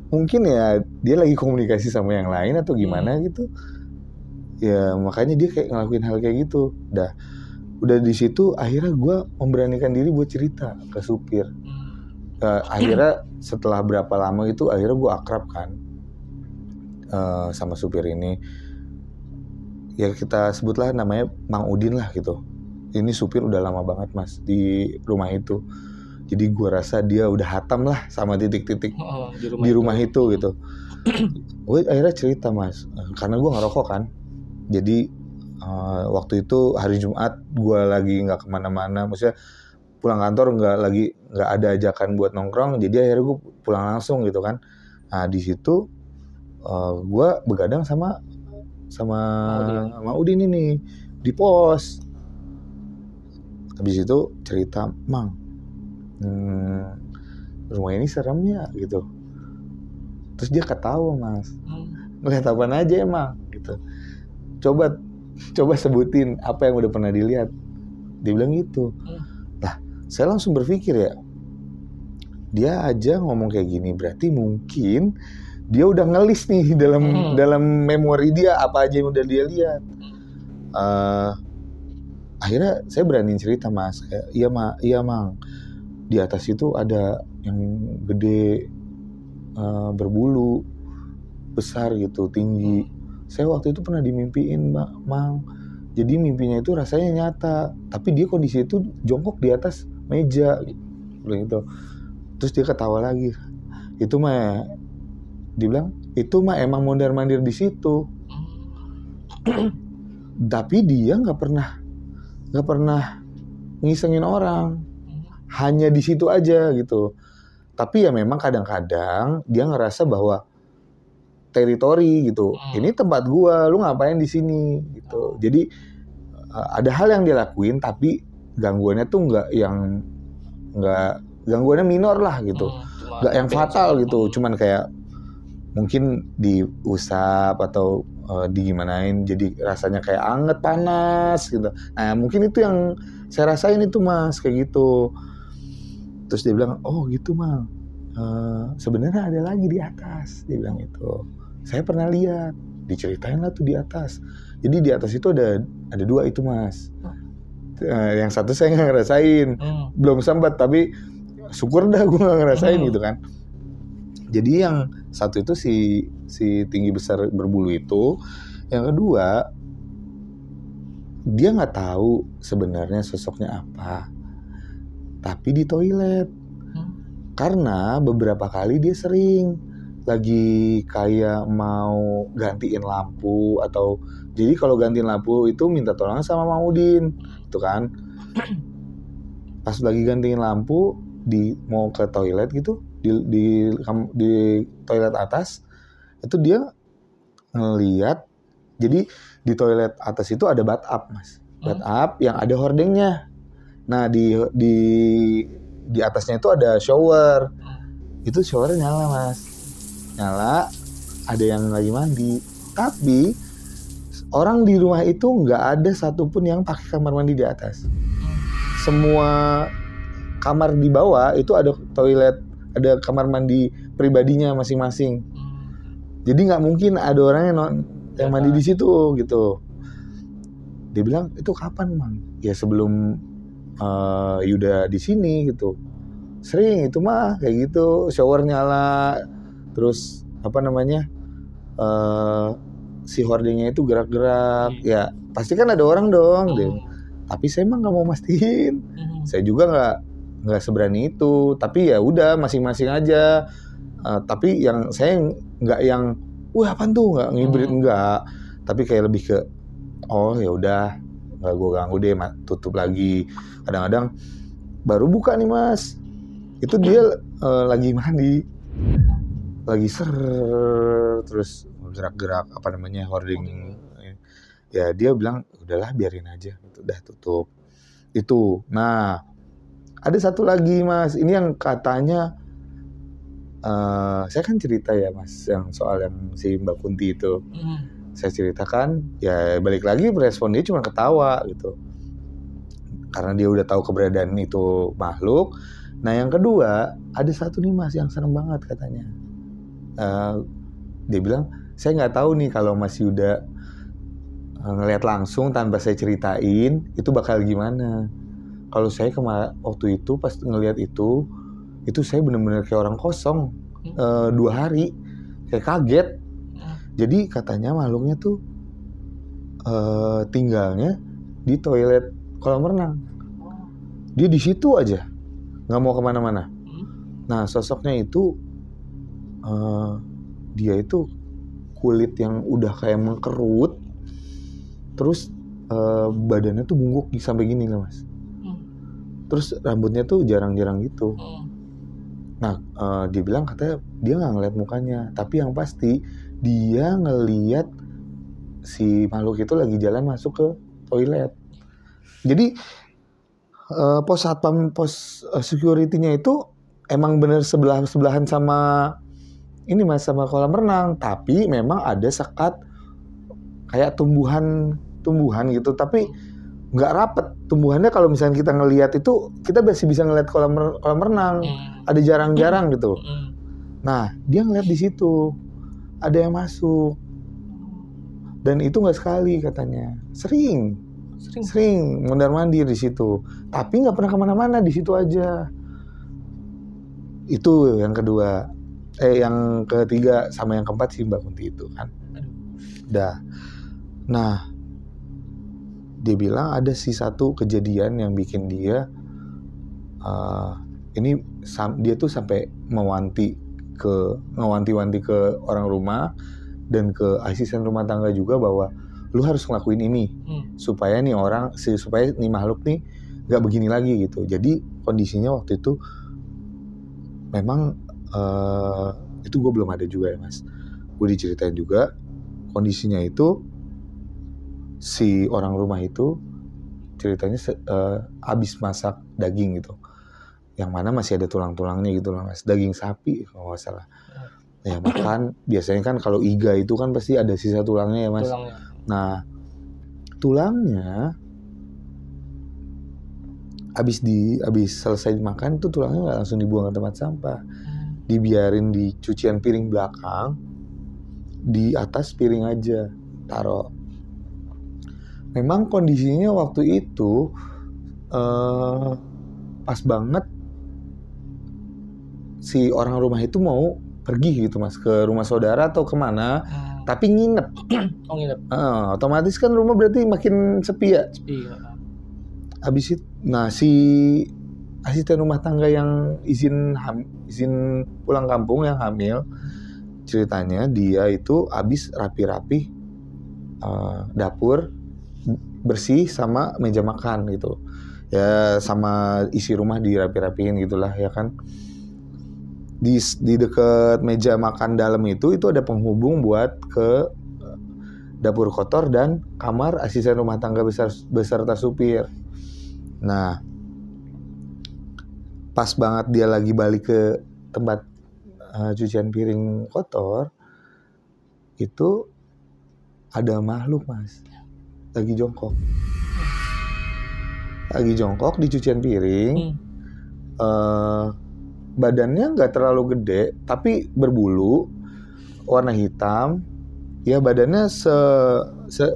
mungkin ya dia lagi komunikasi sama yang lain atau gimana gitu. Ya makanya dia kayak ngelakuin hal kayak gitu. Udah di situ akhirnya gue memberanikan diri buat cerita ke supir. Akhirnya setelah berapa lama itu akhirnya gue akrab kan sama supir ini. Ya kita sebutlah namanya Mang Udin lah gitu. Ini supir udah lama banget mas di rumah itu. Jadi gue rasa dia udah hatam lah sama titik-titik di rumah itu gitu. Gue akhirnya cerita mas, karena gue ngerokok kan. Jadi waktu itu hari Jumat gue lagi nggak kemana-mana, maksudnya pulang kantor nggak ada ajakan buat nongkrong. Jadi akhirnya gue pulang langsung gitu kan. Nah di situ gue begadang sama Udin ini di pos. Habis itu cerita, Mang, rumah ini serem ya gitu. Terus dia ketawa mas, ngeliat apaan aja emang gitu. Coba sebutin apa yang udah pernah dilihat. Dia bilang gitu. Lah saya langsung berpikir ya, dia aja ngomong kayak gini berarti mungkin dia udah ngelis nih dalam memori dia apa aja yang udah dia lihat. Akhirnya saya berani cerita mas, kayak iya mang, di atas itu ada yang gede, berbulu besar gitu, tinggi. Saya waktu itu pernah dimimpiin mang. Jadi mimpinya itu rasanya nyata, tapi dia kondisi itu jongkok di atas meja gitu. Terus dia ketawa lagi. Itu mah dibilang itu mah emang mondar-mandir di situ. Tapi dia nggak pernah ngisengin orang, hanya di situ aja gitu. Tapi ya memang kadang-kadang dia ngerasa bahwa teritori gitu, ini tempat gua, lu ngapain di sini gitu. Jadi ada hal yang dia lakuin, tapi gangguannya tuh gangguannya minor lah gitu, nggak yang fatal gitu, cuman kayak mungkin diusap atau digimanain jadi rasanya kayak anget panas gitu. Nah mungkin itu yang saya rasain itu mas, kayak gitu. Terus dia bilang, oh gitu mang, sebenarnya ada lagi di atas, dia bilang itu. Saya pernah lihat, diceritain lah tuh di atas. Jadi di atas itu ada 2 itu mas. Yang satu saya nggak ngerasain, belum sempat, tapi syukur dah gue nggak ngerasain gitu kan. Jadi yang satu itu si tinggi besar berbulu itu, yang kedua dia nggak tahu sebenarnya sosoknya apa, tapi di toilet. Karena beberapa kali dia sering lagi kayak mau gantiin lampu atau jadi kalau gantiin lampu itu minta tolong sama Mang Udin, itu kan. Pas lagi gantiin lampu mau ke toilet gitu, di toilet atas itu dia ngelihat, jadi di toilet atas itu ada bathtub Mas, bathtub yang ada hordengnya. Nah di atasnya itu ada shower, itu shower nyala Mas, nyala, ada yang lagi mandi, tapi orang di rumah itu nggak ada satupun yang pakai kamar mandi di atas. Semua kamar di bawah itu ada toilet, ada kamar mandi pribadinya masing-masing. Jadi nggak mungkin ada orang yang mandi di situ gitu. Dia bilang, itu kapan Mang? Ya sebelum Yuda di sini gitu. Sering itu mah kayak gitu, shower nyala, terus apa namanya, si hordingnya itu gerak-gerak. Ya pasti kan ada orang dong. Tapi saya emang nggak mau mastiin. Saya juga nggak seberani itu. Tapi ya udah masing-masing aja. Tapi yang saya nggak yang, wah apaan tuh, nggak ngibrit, nggak. Tapi kayak lebih ke, oh ya udah, nggak gue ganggu deh, tutup lagi. Kadang-kadang baru buka nih Mas, itu dia lagi mandi, lagi terus gerak-gerak apa namanya hording. Ya dia bilang udahlah biarin aja, udah tutup itu. Nah ada satu lagi Mas, ini yang katanya saya kan cerita ya Mas, yang soal yang si Mbak Kunti itu. Saya ceritakan, ya balik lagi respon dia cuma ketawa gitu, karena dia udah tahu keberadaan itu makhluk. Nah yang kedua, ada satu nih Mas yang serem banget katanya. Dia bilang, saya nggak tahu nih kalau Mas Yuda ngelihat langsung tanpa saya ceritain itu bakal gimana. Kalau saya waktu itu pas ngelihat itu saya benar-benar kayak orang kosong 2 hari, kayak kaget. Jadi katanya makhluknya tuh tinggalnya di toilet kolam renang. Dia di situ aja, nggak mau kemana-mana. Nah sosoknya itu dia itu kulit yang udah kayak mengkerut, terus badannya tuh bungkuk sampai gini lah Mas. Terus rambutnya tuh jarang-jarang gitu. Nah dia bilang katanya dia nggak ngeliat mukanya, tapi yang pasti dia ngeliat si makhluk itu lagi jalan masuk ke toilet. Jadi pos security-nya itu emang bener sebelahan sama ini Mas, sama kolam renang, tapi memang ada sekat kayak tumbuhan gitu, tapi nggak rapet tumbuhannya. Kalau misalnya kita ngelihat itu, kita masih bisa ngelihat kolam renang, ada jarang-jarang gitu. Nah dia ngeliat di situ ada yang masuk, dan itu nggak sekali katanya, sering mondar-mandir di situ, tapi nggak pernah kemana-mana, di situ aja. Itu yang kedua. Yang ketiga sama yang keempat sih Mbak Kunti itu kan. Nah dia bilang ada sih satu kejadian yang bikin dia dia tuh sampai ngewanti-wanti ke orang rumah dan ke asisten rumah tangga juga, bahwa lu harus ngelakuin ini supaya nih makhluk nih nggak begini lagi gitu. Jadi kondisinya waktu itu memang itu gue belum ada juga ya Mas. Gue diceritain juga kondisinya itu si orang rumah itu ceritanya habis masak daging gitu, yang mana masih ada tulang-tulangnya gitu lah Mas, daging sapi kalau nggak salah. Ya makan, biasanya kan kalau iga itu kan pasti ada sisa tulangnya ya Mas. Nah tulangnya habis selesai dimakan tuh tulangnya nggak langsung dibuang ke tempat sampah, dibiarin di cucian piring belakang, di atas piring aja taruh. Memang kondisinya waktu itu pas banget si orang rumah itu mau pergi gitu Mas, ke rumah saudara atau kemana, tapi nginep. Otomatis kan rumah berarti makin sepi ya. Habis itu, nah si asisten rumah tangga yang izin pulang kampung yang hamil, ceritanya dia itu habis rapi-rapi dapur, bersih sama meja makan gitu ya, sama isi rumah dirapi-rapiin gitulah ya kan. di dekat meja makan dalam itu ada penghubung buat ke dapur kotor dan kamar asisten rumah tangga beserta supir. Nah, pas banget dia lagi balik ke tempat cucian piring kotor, itu ada makhluk, Mas, lagi jongkok di cucian piring. Badannya nggak terlalu gede tapi berbulu, warna hitam. Ya badannya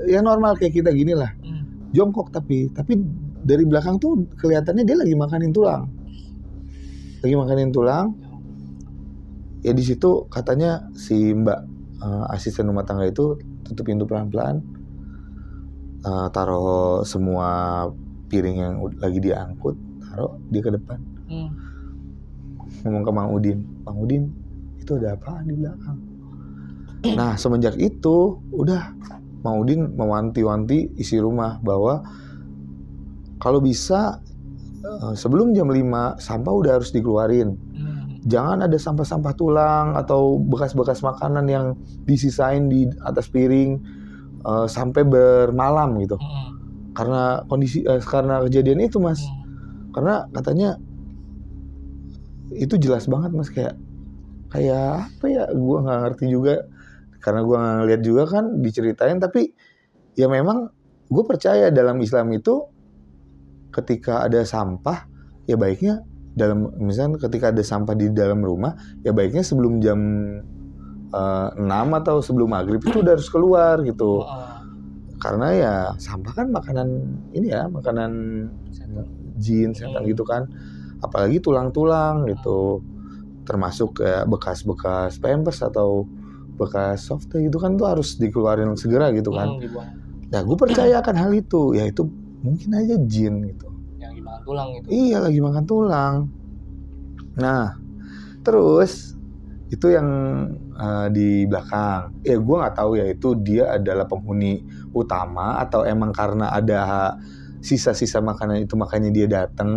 ya normal kayak kita gini lah, jongkok tapi dari belakang tuh kelihatannya dia lagi makanin tulang. Ya di situ katanya si Mbak asisten rumah tangga itu tutup pintu pelan-pelan, taruh semua piring yang lagi diangkut, taruh dia ke depan. Ngomong ke Mang Udin, itu ada apaan di belakang? Nah semenjak itu udah Mang Udin mewanti-wanti isi rumah bahwa kalau bisa sebelum jam 5 sampah udah harus dikeluarin. Jangan ada sampah-sampah tulang atau bekas-bekas makanan yang disisain di atas piring sampai bermalam gitu. Karena karena kejadian itu, Mas. Karena katanya itu jelas banget, Mas, kayak apa ya, gue nggak ngerti juga karena gue nggak ngeliat juga kan diceritain. Tapi ya memang gue percaya dalam Islam itu ketika ada sampah ya baiknya misalnya ketika ada sampah di dalam rumah ya baiknya sebelum jam 6 atau sebelum maghrib itu udah harus keluar gitu. Karena ya sampah kan makanan jin, setan gitu kan. Apalagi tulang-tulang gitu. Termasuk kayak bekas-bekas pampers atau bekas softtek gitu kan tuh harus dikeluarin segera gitu kan. Nah gue percaya akan hal itu. Ya itu mungkin aja jin gitu. Yang lagi makan tulang gitu. Iya lagi makan tulang. Nah terus itu yang di belakang. Ya gue nggak tahu ya itu dia adalah penghuni utama atau emang karena ada sisa-sisa makanan itu makanya dia datang.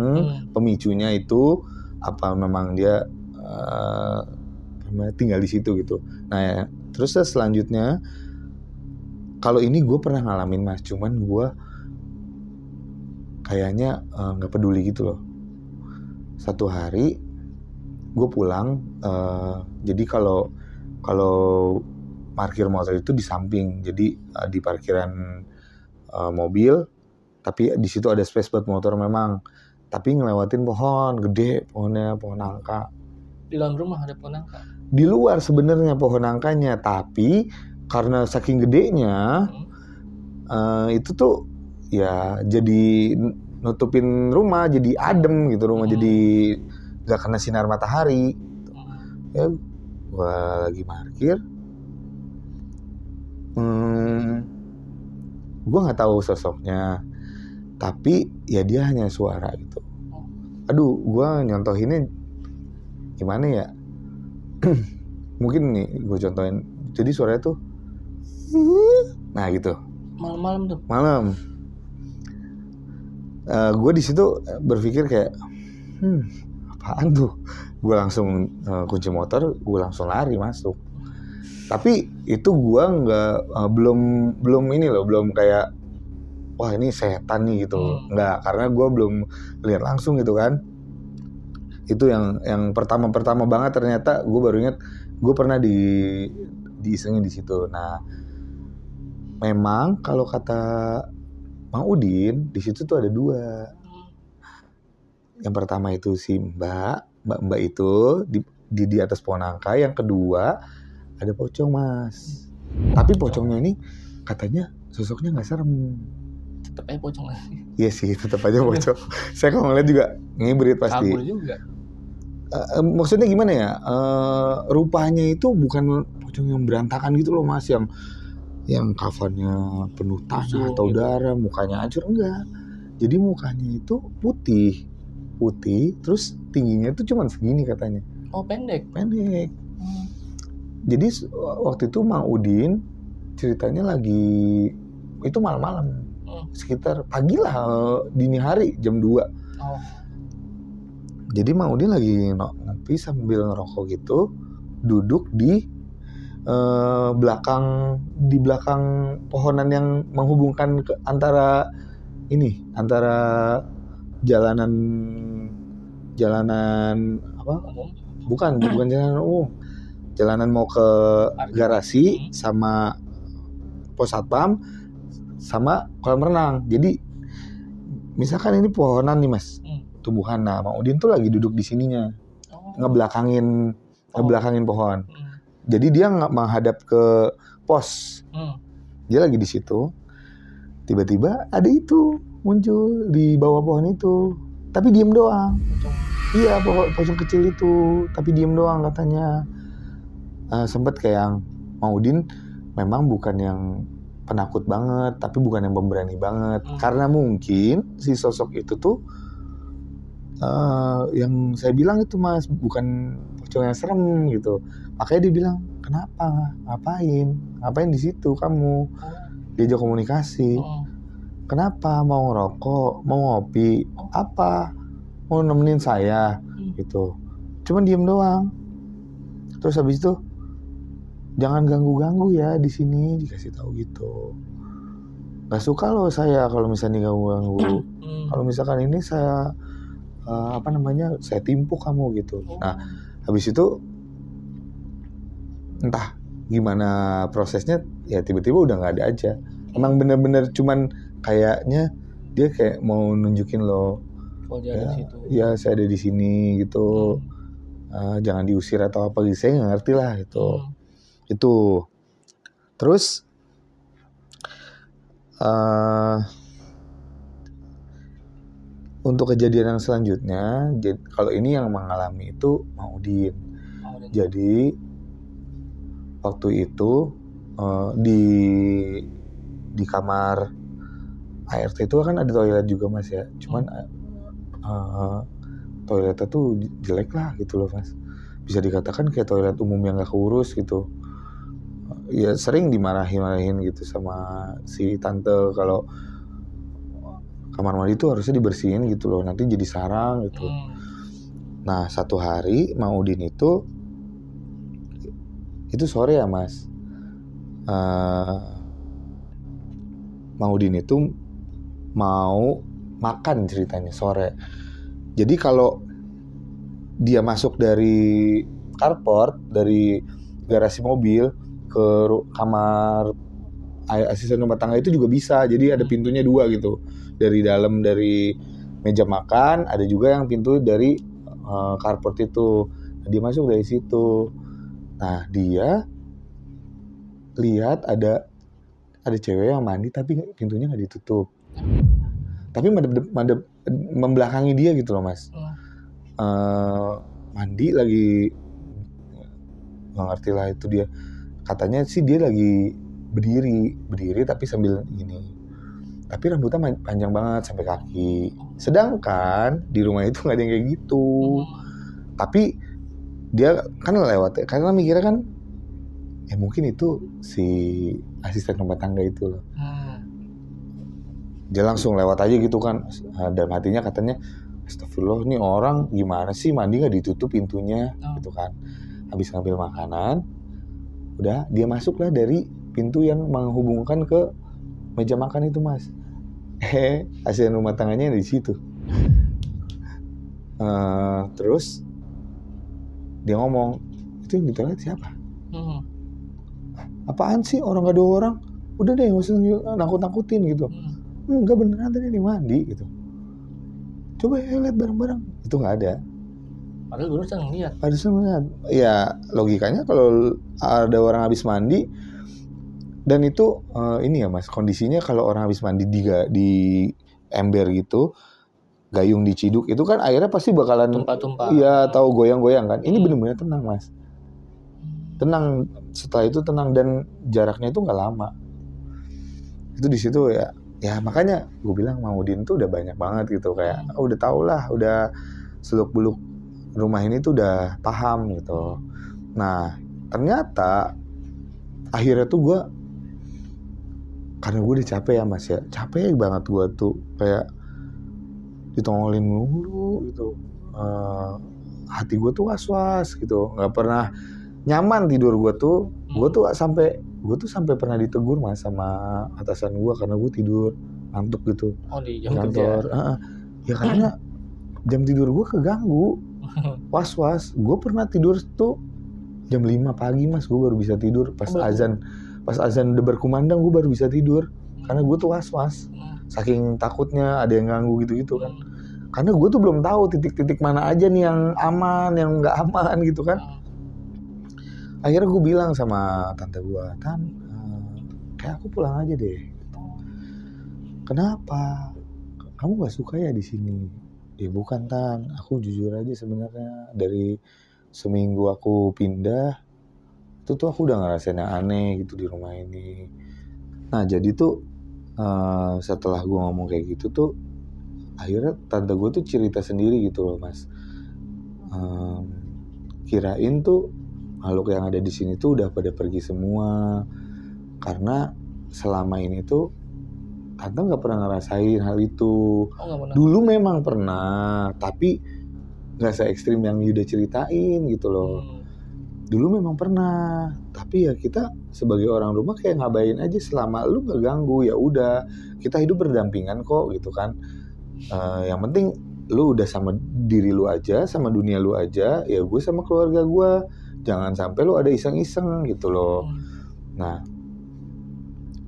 Pemicunya itu apa memang dia tinggal di situ gitu. Nah ya, terus selanjutnya kalau ini gue pernah ngalamin, Mas, cuman gue kayaknya nggak peduli gitu loh. Satu hari gue pulang, jadi kalau parkir motor itu di samping, jadi di parkiran mobil, tapi di situ ada space buat motor memang, tapi ngelewatin pohon gede, pohonnya pohon nangka. Di dalam rumah ada pohon nangka? Di luar sebenarnya pohon nangkanya, tapi karena saking gedenya itu tuh ya jadi nutupin rumah, jadi adem gitu rumah, jadi gak kena sinar matahari. Ya gua lagi parkir, gua nggak tahu sosoknya, tapi ya dia hanya suara gitu. Aduh, gua nyontohinnya gimana ya? Mungkin nih gue contohin. Jadi suaranya tuh, nah gitu. Malam-malam tuh. Malam. Gue di situ berpikir kayak, apaan tuh? Gue langsung kunci motor, gue langsung lari masuk. Tapi itu gue nggak belum ini loh, belum kayak wah ini setan nih gitu. Nggak, karena gue belum lihat langsung gitu kan. Itu yang pertama banget ternyata gue baru ingat gue pernah diisengin di situ. Nah, memang kalau kata Mang Udin di situ tuh ada dua. Yang pertama itu si Mbak itu di atas pohon nangka. Yang kedua ada pocong, Mas. Tapi pocongnya ini katanya sosoknya nggak serem. Tetep aja pocong lagi. Iya sih, tetap aja pocong. Saya kalau ngeliat juga ngibrit pasti. Kabur juga. Maksudnya gimana ya? Rupanya itu bukan pocong yang berantakan gitu loh, Mas, yang kafannya penuh tanah atau darah, mukanya hancur, enggak. Jadi mukanya itu putih, terus tingginya itu cuma segini katanya. Oh, pendek. Jadi waktu itu Mang Udin ceritanya lagi itu malam-malam, sekitar pagi lah, dini hari jam 2. Oh. Jadi Mang Udin lagi ngopi sambil ngerokok gitu, duduk di belakang pohonan yang menghubungkan antara jalanan apa? Bukan jalanan umum. Jalanan mau ke garasi sama pos satpam sama kolam renang. Jadi misalkan ini pohonan nih Mas, tumbuhan. Nah, Mang Udin tuh lagi duduk di sininya, ngebelakangin pohon. Jadi dia nggak menghadap ke pos, dia lagi di situ. Tiba-tiba ada itu muncul di bawah pohon itu, tapi diem doang. Iya, pocong kecil itu, tapi diem doang katanya. Sempet kayak yang Mang Udin memang bukan yang penakut banget, tapi bukan yang pemberani banget. Karena mungkin si sosok itu tuh yang saya bilang itu Mas, bukan pocong yang serem gitu. Makanya dia bilang, kenapa? Ngapain di situ kamu? Diajak komunikasi. Kenapa? Mau ngerokok? Mau ngopi? Apa? Mau nemenin saya? Gitu. Cuman diem doang. Terus habis itu, jangan ganggu-ganggu ya di sini, dikasih tahu gitu. Gak suka loh saya kalau misalnya ganggu-ganggu. Kalau misalkan ini saya saya timpuk kamu gitu. Nah, habis itu entah gimana prosesnya, ya tiba-tiba udah nggak ada aja. Emang bener-bener cuman kayaknya dia kayak mau nunjukin loh, ya saya ada di sini gitu. Jangan diusir atau apa gitu, saya nggak ngerti lah gitu. Itu terus untuk kejadian yang selanjutnya, kalau ini yang mengalami itu Mang Udin. Jadi waktu itu di kamar ART itu kan ada toilet juga Mas ya. Cuman toiletnya tuh jelek lah gitu loh Mas. Bisa dikatakan kayak toilet umum yang gak keurus gitu. Ya sering dimarahin gitu sama si tante kalau kamar mandi itu harusnya dibersihin gitu loh, nanti jadi sarang gitu. Nah, satu hari Mang Udin itu sore ya Mas, Mang Udin itu mau makan ceritanya sore. Jadi kalau dia masuk dari carport, dari garasi mobil ke kamar asisten rumah tangga itu juga bisa. Jadi ada pintunya 2 gitu. Dari dalam dari meja makan, ada juga yang pintu dari carport itu. Nah, dia masuk dari situ. Nah, dia lihat ada cewek yang mandi tapi pintunya nggak ditutup. Tapi madep membelakangi dia gitu loh Mas. Mandi lagi, nggak ngerti lah itu dia. Katanya sih dia lagi berdiri tapi sambil gini. Tapi rambutnya panjang banget sampai kaki. Sedangkan di rumah itu nggak ada yang kayak gitu. Tapi dia kan lewat, karena mikirnya kan mungkin itu si asisten rumah tangga itu loh. Dia langsung lewat aja gitu kan. Dan hatinya katanya, astagfirullah, nih orang gimana sih mandi nggak ditutup pintunya gitu kan. Habis ngambil makanan, udah dia masuklah dari pintu yang menghubungkan ke meja makan itu Mas. Asisten rumah tangganya di situ. Terus dia ngomong, itu yang di toilet siapa? Apaan sih, orang gak ada orang? Udah deh, gak usah nakut-nakutin gitu. Enggak, beneran tadi dia mandi gitu. Coba lihat bareng-bareng. Itu gak ada. Padahal dulu saya ngeliat. Ya logikanya kalau ada orang habis mandi, dan itu ini ya Mas, kondisinya kalau orang habis mandi di ember gitu, gayung diciduk, itu kan airnya pasti bakalan tumpah-tumpah. Iya, tahu goyang-goyang kan. Ini benar-benar tenang Mas. Tenang, setelah itu tenang, dan jaraknya itu nggak lama. Itu di situ ya makanya gue bilang Mang Udin tuh udah banyak banget gitu, kayak udah tau lah, udah seluk-beluk rumah ini tuh udah paham gitu. Nah ternyata akhirnya tuh gue, karena gue udah capek ya Mas ya, capek banget gue tuh kayak ditongolin mulu gitu, hati gue tuh was-was gitu, nggak pernah nyaman tidur gue tuh. Gue tuh sampai pernah ditegur Mas sama atasan gue karena gue tidur ngantuk gitu. Di di jam kantor. kerja. Ya karena jam tidur gue keganggu, was-was. Gue pernah tidur tuh jam 5 pagi Mas, gue baru bisa tidur pas azan udah berkumandang, gue baru bisa tidur karena gue tuh was-was, saking takutnya ada yang ganggu gitu kan. Karena gue tuh belum tahu titik-titik mana aja nih yang aman, yang nggak aman gitu kan. Akhirnya gue bilang sama tante gue, Tan, kayak aku pulang aja deh. Kenapa? Kamu nggak suka ya di sini? Ya bukan Tan, aku jujur aja sebenarnya dari seminggu aku pindah itu tuh aku udah ngerasain yang aneh gitu di rumah ini. Nah jadi tuh setelah gue ngomong kayak gitu tuh akhirnya tante gue tuh cerita sendiri gitu loh Mas. Kirain tuh makhluk yang ada di sini tuh udah pada pergi semua karena selama ini tuh tante nggak pernah ngerasain hal itu. Dulu memang pernah, tapi nggak se ekstrim yang Yuda ceritain gitu loh. Dulu memang pernah, tapi ya kita sebagai orang rumah kayak ngabain aja selama lu nggak ganggu, ya udah kita hidup berdampingan kok gitu kan. Yang penting lu udah sama diri lu aja, sama dunia lu aja, ya gue sama keluarga gue. Jangan sampai lu ada iseng-iseng gitu loh. Nah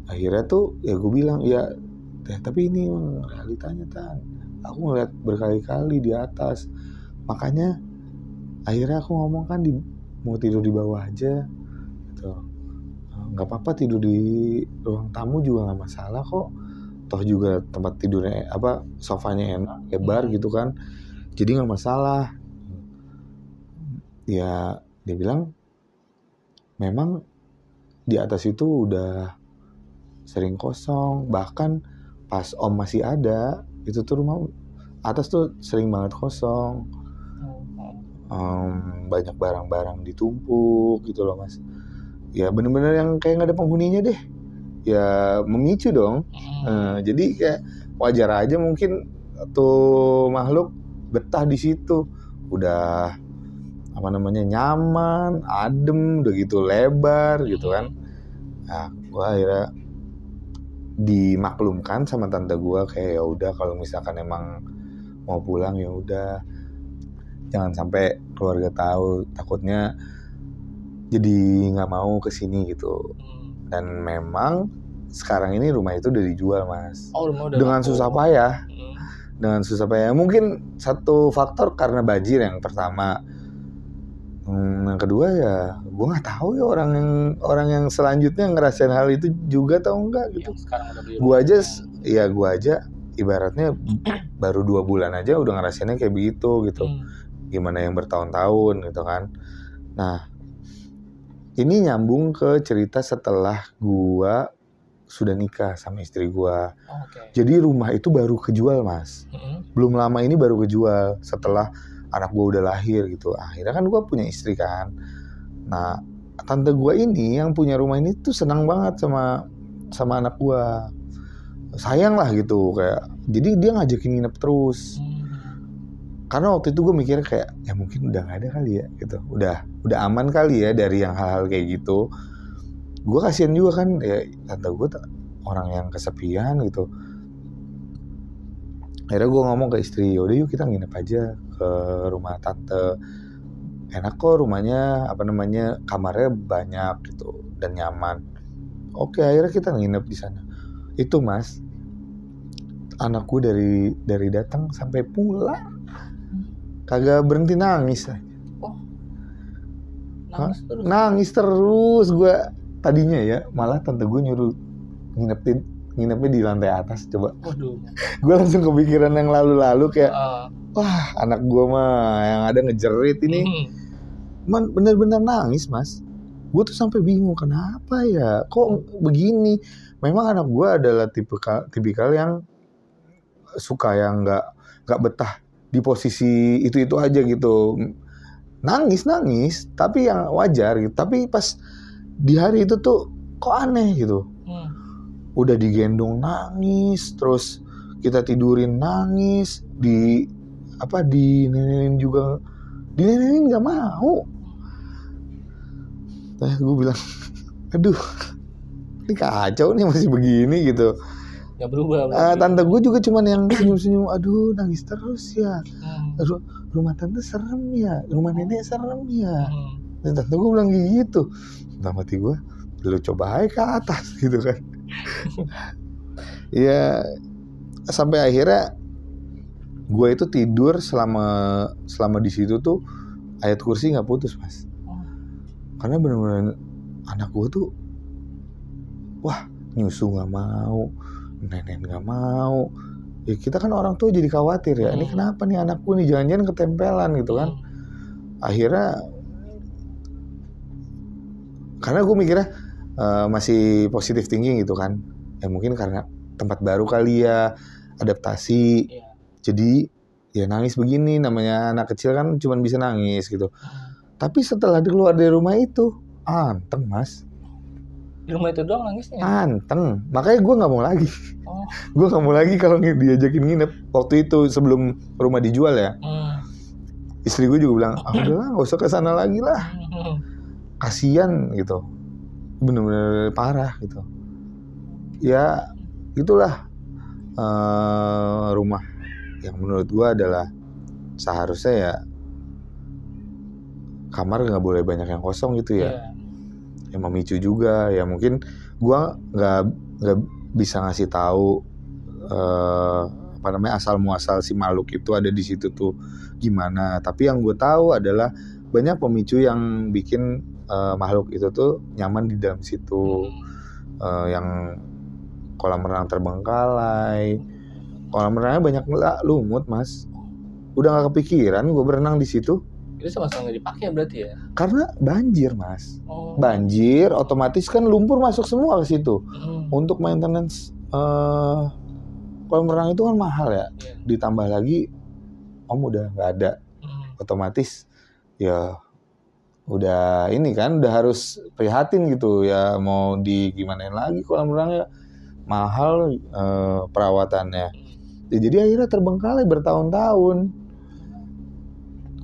akhirnya tuh ya gue bilang ya tapi ini realitanya Tan, aku ngeliat berkali-kali di atas. Makanya akhirnya aku ngomong kan mau tidur di bawah aja gitu. Nggak apa-apa tidur di ruang tamu juga nggak masalah kok, toh juga tempat tidurnya sofanya enak lebar gitu kan, jadi nggak masalah. Ya dia bilang memang di atas itu udah sering kosong, bahkan pas Om masih ada itu tuh rumah atas tuh sering banget kosong. Banyak barang-barang ditumpuk gitu loh Mas. Ya bener-bener yang kayak nggak ada penghuninya deh. Ya memicu dong. Jadi kayak wajar aja mungkin tuh makhluk betah di situ. Udah nyaman, adem, udah gitu lebar gitu kan. Nah, gua akhirnya dimaklumkan sama tante gua kayak ya udah kalau misalkan emang mau pulang ya udah. Jangan sampai keluarga tahu, takutnya jadi nggak mau kesini gitu. Dan memang sekarang ini rumah itu udah dijual Mas. Dengan susah payah. Dengan susah payah. Mungkin satu faktor karena banjir yang pertama. Yang kedua ya, gue nggak tahu ya orang yang selanjutnya ngerasain hal itu juga atau enggak gitu. Gue aja ibaratnya baru 2 bulan aja udah ngerasainnya kayak begitu gitu. Gimana yang bertahun-tahun gitu kan. Nah ini nyambung ke cerita setelah gue sudah nikah sama istri gue. Jadi rumah itu baru kejual Mas. Belum lama ini baru kejual setelah anak gue udah lahir gitu. Akhirnya kan gue punya istri kan. Nah tante gue ini yang punya rumah ini tuh senang banget sama anak gue. Sayang lah gitu kayak. Jadi dia ngajakin nginep terus. Karena waktu itu gue mikir kayak ya mungkin udah gak ada kali ya gitu. Udah aman kali ya dari yang hal-hal kayak gitu. Gue kasihan juga kan ya tante gue orang yang kesepian gitu. Akhirnya gue ngomong ke istri, yaudah yuk kita nginep aja ke rumah tante. Enak kok rumahnya, kamarnya banyak gitu dan nyaman. Oke, akhirnya kita nginep di sana. Itu Mas, anakku dari datang sampai pulang kagak berhenti nangis aja. Nangis terus gue tadinya ya, malah tante gue nyuruh nginepnya di lantai atas coba. Gue langsung kepikiran yang lalu-lalu kayak wah anak gue mah yang ada ngejerit ini. Bener-bener nangis Mas. Gue tuh sampai bingung kenapa ya kok begini. Memang anak gue adalah tipikal yang suka yang nggak betah di posisi itu aja gitu. Nangis tapi yang wajar gitu. Tapi pas di hari itu tuh kok aneh gitu. Udah digendong nangis, terus kita tidurin nangis, di nenenin juga dinenenin nggak mau. Gue bilang, aduh, ini kacau nih masih begini gitu. Gak berubah. Tante gue juga cuman yang senyum-senyum, aduh nangis terus ya. Rumah tante serem ya, rumah nenek serem ya. Dan tante gue bilang gitu. Dalam hati gue, lu coba aja ke atas gitu kan. Ya sampai akhirnya gue itu tidur selama di situ tuh ayat kursi nggak putus, Mas. Karena benar-benar anak gue tuh, wah nyusu nggak mau, nenek nggak mau. Ya kita kan orang tua jadi khawatir ya. Ini kenapa nih anakku nih, jangan-jangan ketempelan gitu kan. Akhirnya karena gue mikirnya masih positive thinking gitu kan. Ya mungkin karena tempat baru kali ya, adaptasi. Jadi ya nangis begini, namanya anak kecil kan cuma bisa nangis gitu. Tapi setelah keluar dari rumah itu, anteng, Mas. Di rumah itu doang nangisnya? Anteng. Makanya gue gak mau lagi. Gue gak mau lagi kalau diajakin nginep. Waktu itu sebelum rumah dijual ya. Istri gue juga bilang, udahlah gak usah kesana lagi lah. Kasian gitu. Bener-bener parah gitu. Ya itulah rumah yang menurut gue adalah seharusnya ya kamar nggak boleh banyak yang kosong gitu ya. Yang memicu juga ya, mungkin gue nggak bisa ngasih tahu asal muasal si makhluk itu ada di situ tuh gimana. Tapi yang gue tahu adalah banyak pemicu yang bikin makhluk itu tuh nyaman di dalam situ. Yang kolam renang terbengkalai, kolam renangnya banyak lumut, Mas. Udah nggak kepikiran gue berenang di situ. Itu sama-sama nggak dipakai berarti ya? Karena banjir, Mas. Banjir, otomatis kan lumpur masuk semua ke situ. Untuk maintenance kolam renang itu kan mahal ya. Ditambah lagi udah nggak ada. Otomatis ya udah ini kan udah harus prihatin gitu ya, mau digimanain lagi kolam renangnya mahal perawatannya. Ya, jadi akhirnya terbengkalai bertahun-tahun.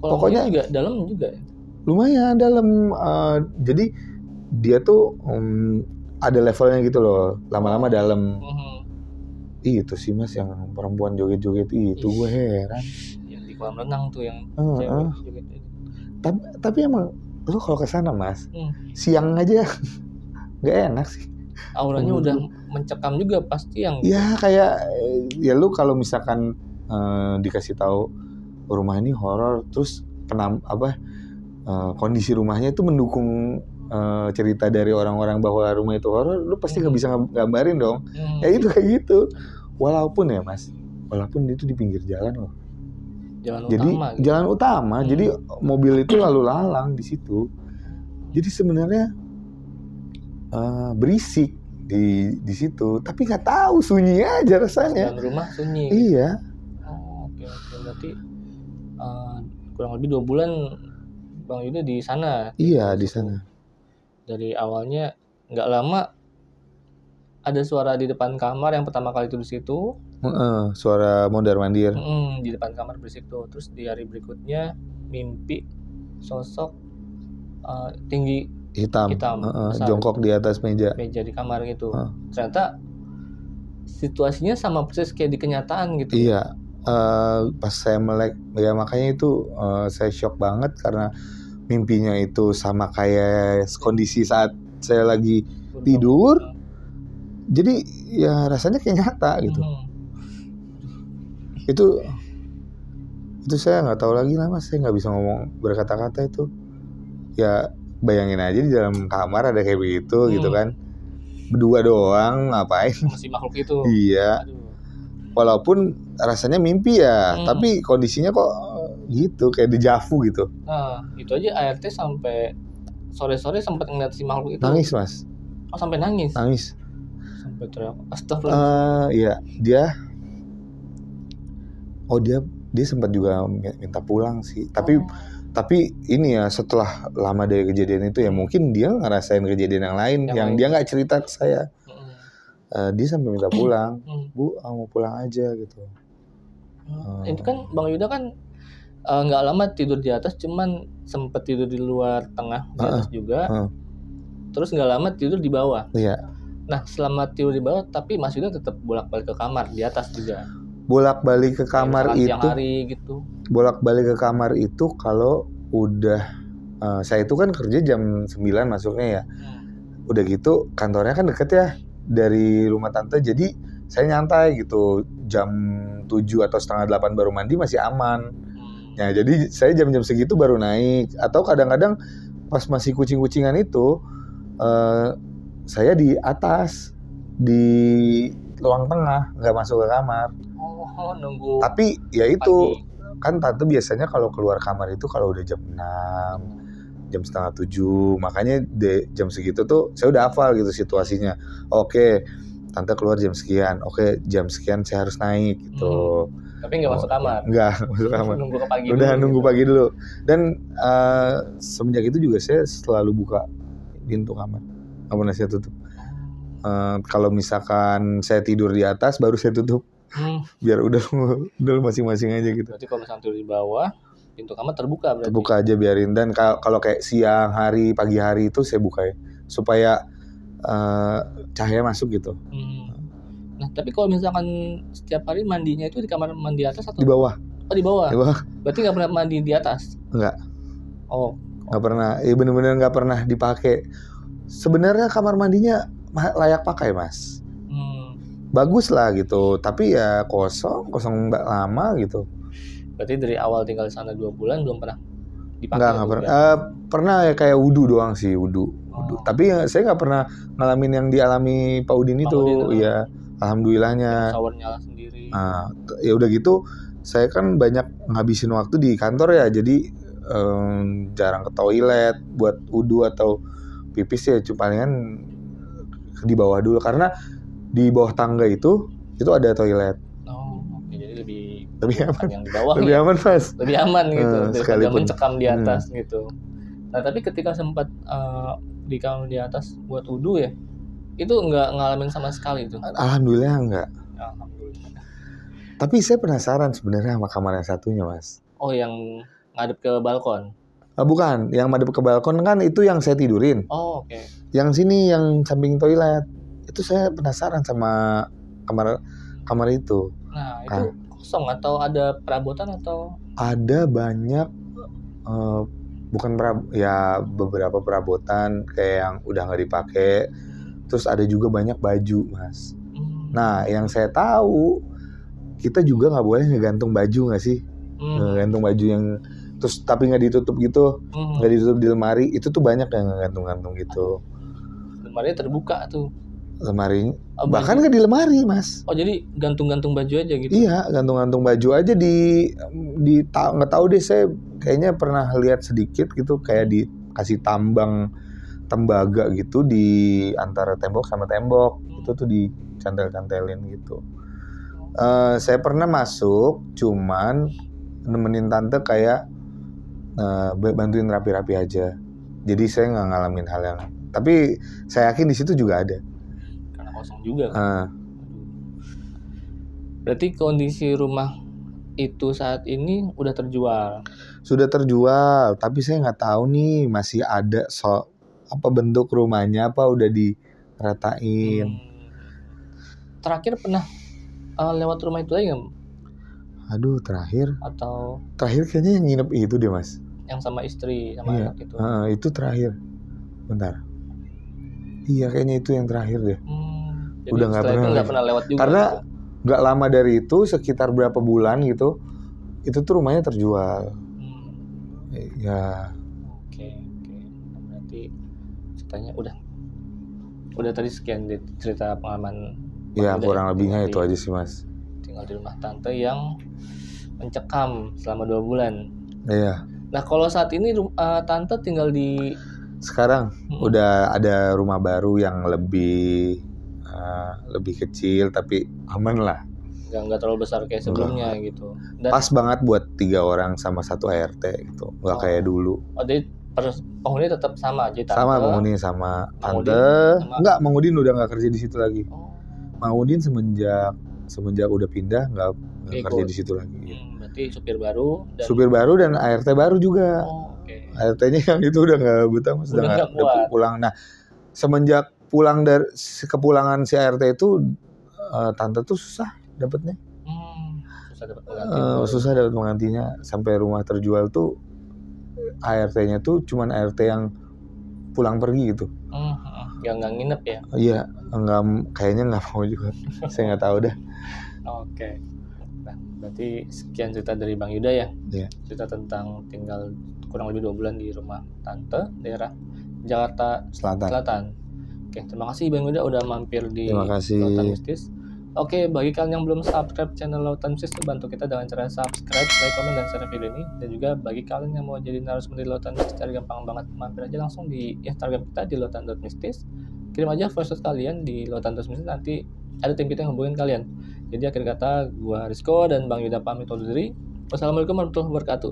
Pokoknya juga dalam juga ya? Lumayan dalam. Jadi dia tuh ada levelnya gitu loh. Lama-lama dalam. Itu sih, Mas, yang perempuan joget-joget itu gue heran. Yang di kolam renang tuh yang cewek joget. Tapi emang lu kalau kesana, Mas, siang aja nggak enak sih. Auranya udah mencekam juga pasti yang. Ya kayak ya lu kalau misalkan dikasih tahu rumah ini horor, terus kondisi rumahnya itu mendukung cerita dari orang-orang bahwa rumah itu horor, lu pasti nggak bisa gambarin dong. Ya itu kayak gitu. Walaupun ya, Mas, walaupun itu di pinggir jalan loh. Jalan utama. Jadi mobil itu lalu lalang di situ. Jadi sebenarnya berisik di situ, tapi nggak tahu, sunyi aja rasanya. Jalan rumah sunyi. Iya. Oke. Berarti kurang lebih 2 bulan Bang Yuda di sana. Iya, di sana. Dari awalnya nggak lama ada suara di depan kamar yang pertama kali itu di situ. Suara mondar-mandir. Di depan kamar berisik tuh. Terus di hari berikutnya mimpi sosok tinggi hitam jongkok di atas meja di kamar gitu. Ternyata situasinya sama persis kayak di kenyataan gitu. Iya. Pas saya melek ya, makanya itu saya shock banget karena mimpinya itu sama kayak kondisi saat saya lagi tidur. Jadi ya rasanya kayak nyata gitu. Itu saya nggak tahu lagi lah, Mas. Saya nggak bisa ngomong berkata-kata itu. Ya bayangin aja di dalam kamar ada kayak begitu gitu kan. Berdua doang ngapain? Masih makhluk itu. Iya. Walaupun rasanya mimpi ya, tapi kondisinya kok gitu, kayak dejavu gitu. Nah, itu aja ART sampai sore-sore sempat ngeliat si makhluk itu. Nangis, Mas. Oh, sampai nangis? Nangis. Sampai teriak, astagfirullah. Iya, dia sempat juga minta pulang sih. Tapi ini ya, setelah lama dari kejadian itu ya mungkin dia ngerasain kejadian yang lain yang dia nggak cerita ke saya. Dia sampai minta pulang, Bu, mau pulang aja gitu. Itu kan Bang Yuda kan Nggak lama tidur di atas, cuman sempet tidur di luar tengah di atas juga. Terus nggak lama tidur di bawah. Iya. Nah selama tidur di bawah tapi Mas Yuda tetap bolak-balik ke kamar di atas juga. Bolak-balik ke kamar Kayak itu. siang hari gitu. Bolak-balik ke kamar itu kalau udah saya itu kan kerja jam 9 masuknya ya. Udah gitu kantornya kan deket ya dari rumah tante, jadi saya nyantai gitu. Jam 7 atau setengah 8 baru mandi masih aman. Ya jadi saya jam-jam segitu baru naik. Atau kadang-kadang pas masih kucing-kucingan itu saya di atas di ruang tengah, nggak masuk ke kamar. Nunggu. Tapi ya itu pagi. Kan tante biasanya kalau keluar kamar itu kalau udah jam 6, jam setengah 7. Makanya jam segitu tuh saya udah hafal gitu situasinya. Oke, tante keluar jam sekian. Oke, jam sekian saya harus naik gitu. Tapi nggak masuk kamar. Nggak masuk kamar. Nunggu ke pagi. Udah dulu, nunggu gitu. pagi dulu. Dan semenjak itu juga saya selalu buka pintu kamar. Nggak pernah saya tutup. Kalau misalkan saya tidur di atas baru saya tutup. Biar udah masing-masing aja gitu. Berarti kalau misalnya tidur di bawah, pintu kamar terbuka berarti. Terbuka aja biarin. Dan kalau kayak siang hari, pagi hari itu saya buka ya, supaya cahaya masuk gitu. Nah, tapi kalau misalkan setiap hari mandinya itu di kamar mandi atas atau di bawah? Oh, di bawah. Di bawah. Berarti nggak pernah mandi di atas? Enggak. Oh. Nggak pernah. Bener-bener nggak pernah dipakai. Sebenarnya kamar mandinya layak pakai, Mas. Bagus lah gitu. Tapi ya kosong lama gitu. Berarti dari awal tinggal di sana 2 bulan belum pernah dipakai? Nggak pernah. Pernah ya kayak wudu doang sih, wudu. Tapi saya nggak pernah ngalamin yang dialami Pak Udin itu. Iya. Alhamdulillahnya. Shower nyala sendiri. Nah, ya udah gitu, saya kan banyak ngabisin waktu di kantor ya, jadi jarang ke toilet buat wudu atau pipis ya, cuma palingan di bawah dulu karena di bawah tangga itu ada toilet. Oh, oke. Jadi lebih aman. Yang di bawah lebih aman, Mas. Lebih aman gitu, daripada mencekam di atas gitu. Nah, tapi ketika sempat di kamar di atas buat wudu ya, itu nggak ngalamin sama sekali tuh? Alhamdulillah enggak. Alhamdulillah. Tapi saya penasaran sebenarnya sama kamar yang satunya, Mas. Oh, yang ngadep ke balkon? Bukan, yang ngadep ke balkon kan itu yang saya tidurin. Oh, oke. Yang sini yang samping toilet. Itu saya penasaran sama kamar itu. Nah, itu kosong atau ada perabotan atau? Ada banyak beberapa perabotan kayak yang udah nggak dipakai. Terus ada juga banyak baju, Mas. Nah, yang saya tahu kita juga nggak boleh ngegantung baju nggak sih? Ngegantung baju yang terus tapi nggak ditutup gitu, nggak ditutup di lemari. Itu tuh banyak yang ngegantung-gantung gitu. Lemarinya terbuka tuh. Lemari, bahkan nggak di lemari, Mas. Oh, jadi gantung-gantung baju aja gitu? Iya, gantung-gantung baju aja di nggak tahu deh, saya kayaknya pernah lihat sedikit gitu kayak dikasih tembaga gitu di antara tembok sama tembok. Itu tuh dicantel-cantelin gitu. Saya pernah masuk, cuman nemenin tante kayak bantuin rapi-rapi aja. Jadi saya nggak ngalamin hal yang. Tapi saya yakin di situ juga ada. Karena kosong juga kan. Berarti kondisi rumah itu saat ini udah terjual? Sudah terjual, tapi saya nggak tahu nih masih ada bentuk rumahnya apa udah diratain. Terakhir pernah lewat rumah itu lagi nggak? Aduh, terakhir kayaknya yang nginep itu deh, Mas. Yang sama istri sama anak itu. Itu terakhir. Bentar. Iya, kayaknya itu yang terakhir deh. Jadi udah nggak pernah lewat juga. Karena nggak lama dari itu, sekitar berapa bulan gitu, itu tuh rumahnya terjual. Ya. Oke. Berarti ceritanya udah tadi sekian cerita pengalaman. Ya, kurang lebihnya itu aja sih, Mas. Tinggal di rumah tante yang mencekam selama 2 bulan. Iya. Nah, kalau saat ini tante tinggal di sekarang udah ada rumah baru yang lebih kecil tapi aman lah. Nggak terlalu besar kayak sebelumnya gitu. Dan pas banget buat 3 orang sama 1 ART gitu. Nggak kayak dulu. Oh, jadi penghuni tetap sama aja tante? Sama penghuni sama tante. Enggak, Mang Udin udah nggak kerja di situ lagi. Mang Udin semenjak udah pindah nggak kerja di situ lagi. Berarti ganti supir baru dan supir baru dan ART baru juga. Oke. ART-nya yang itu udah nggak betah, Mas, udah nggak kuat. pulang. Nah, semenjak pulang dari kepulangan si ART itu, tante tuh susah dapetnya. Susah dapat pengganti. Susah dapat penggantinya, sampai rumah terjual tuh ART-nya tuh cuman ART yang pulang pergi gitu. Yang nggak nginep ya? Iya, kayaknya nggak mau juga. Saya nggak tahu dah. Oke. Nah, berarti sekian cerita dari Bang Yuda ya. Iya. Cerita tentang tinggal kurang lebih 2 bulan di rumah tante daerah Jakarta Selatan. Oke, terima kasih Bang Yuda udah mampir di Lautan Mistis. Oke, bagi kalian yang belum subscribe channel Lautan Mistis, bantu kita dengan cara subscribe, like, comment, dan share video ini. Dan juga bagi kalian yang mau jadi narasumber di Lautan Mistis, cari gampang banget, mampir aja langsung di Instagram kita di lautan.mistis. Kirim aja voice note kalian di lautan.mistis, nanti ada tim kita yang hubungin kalian. Jadi akhir kata, gua Rizko dan Bang Yuda pamit undur diri. Wassalamualaikum warahmatullahi wabarakatuh.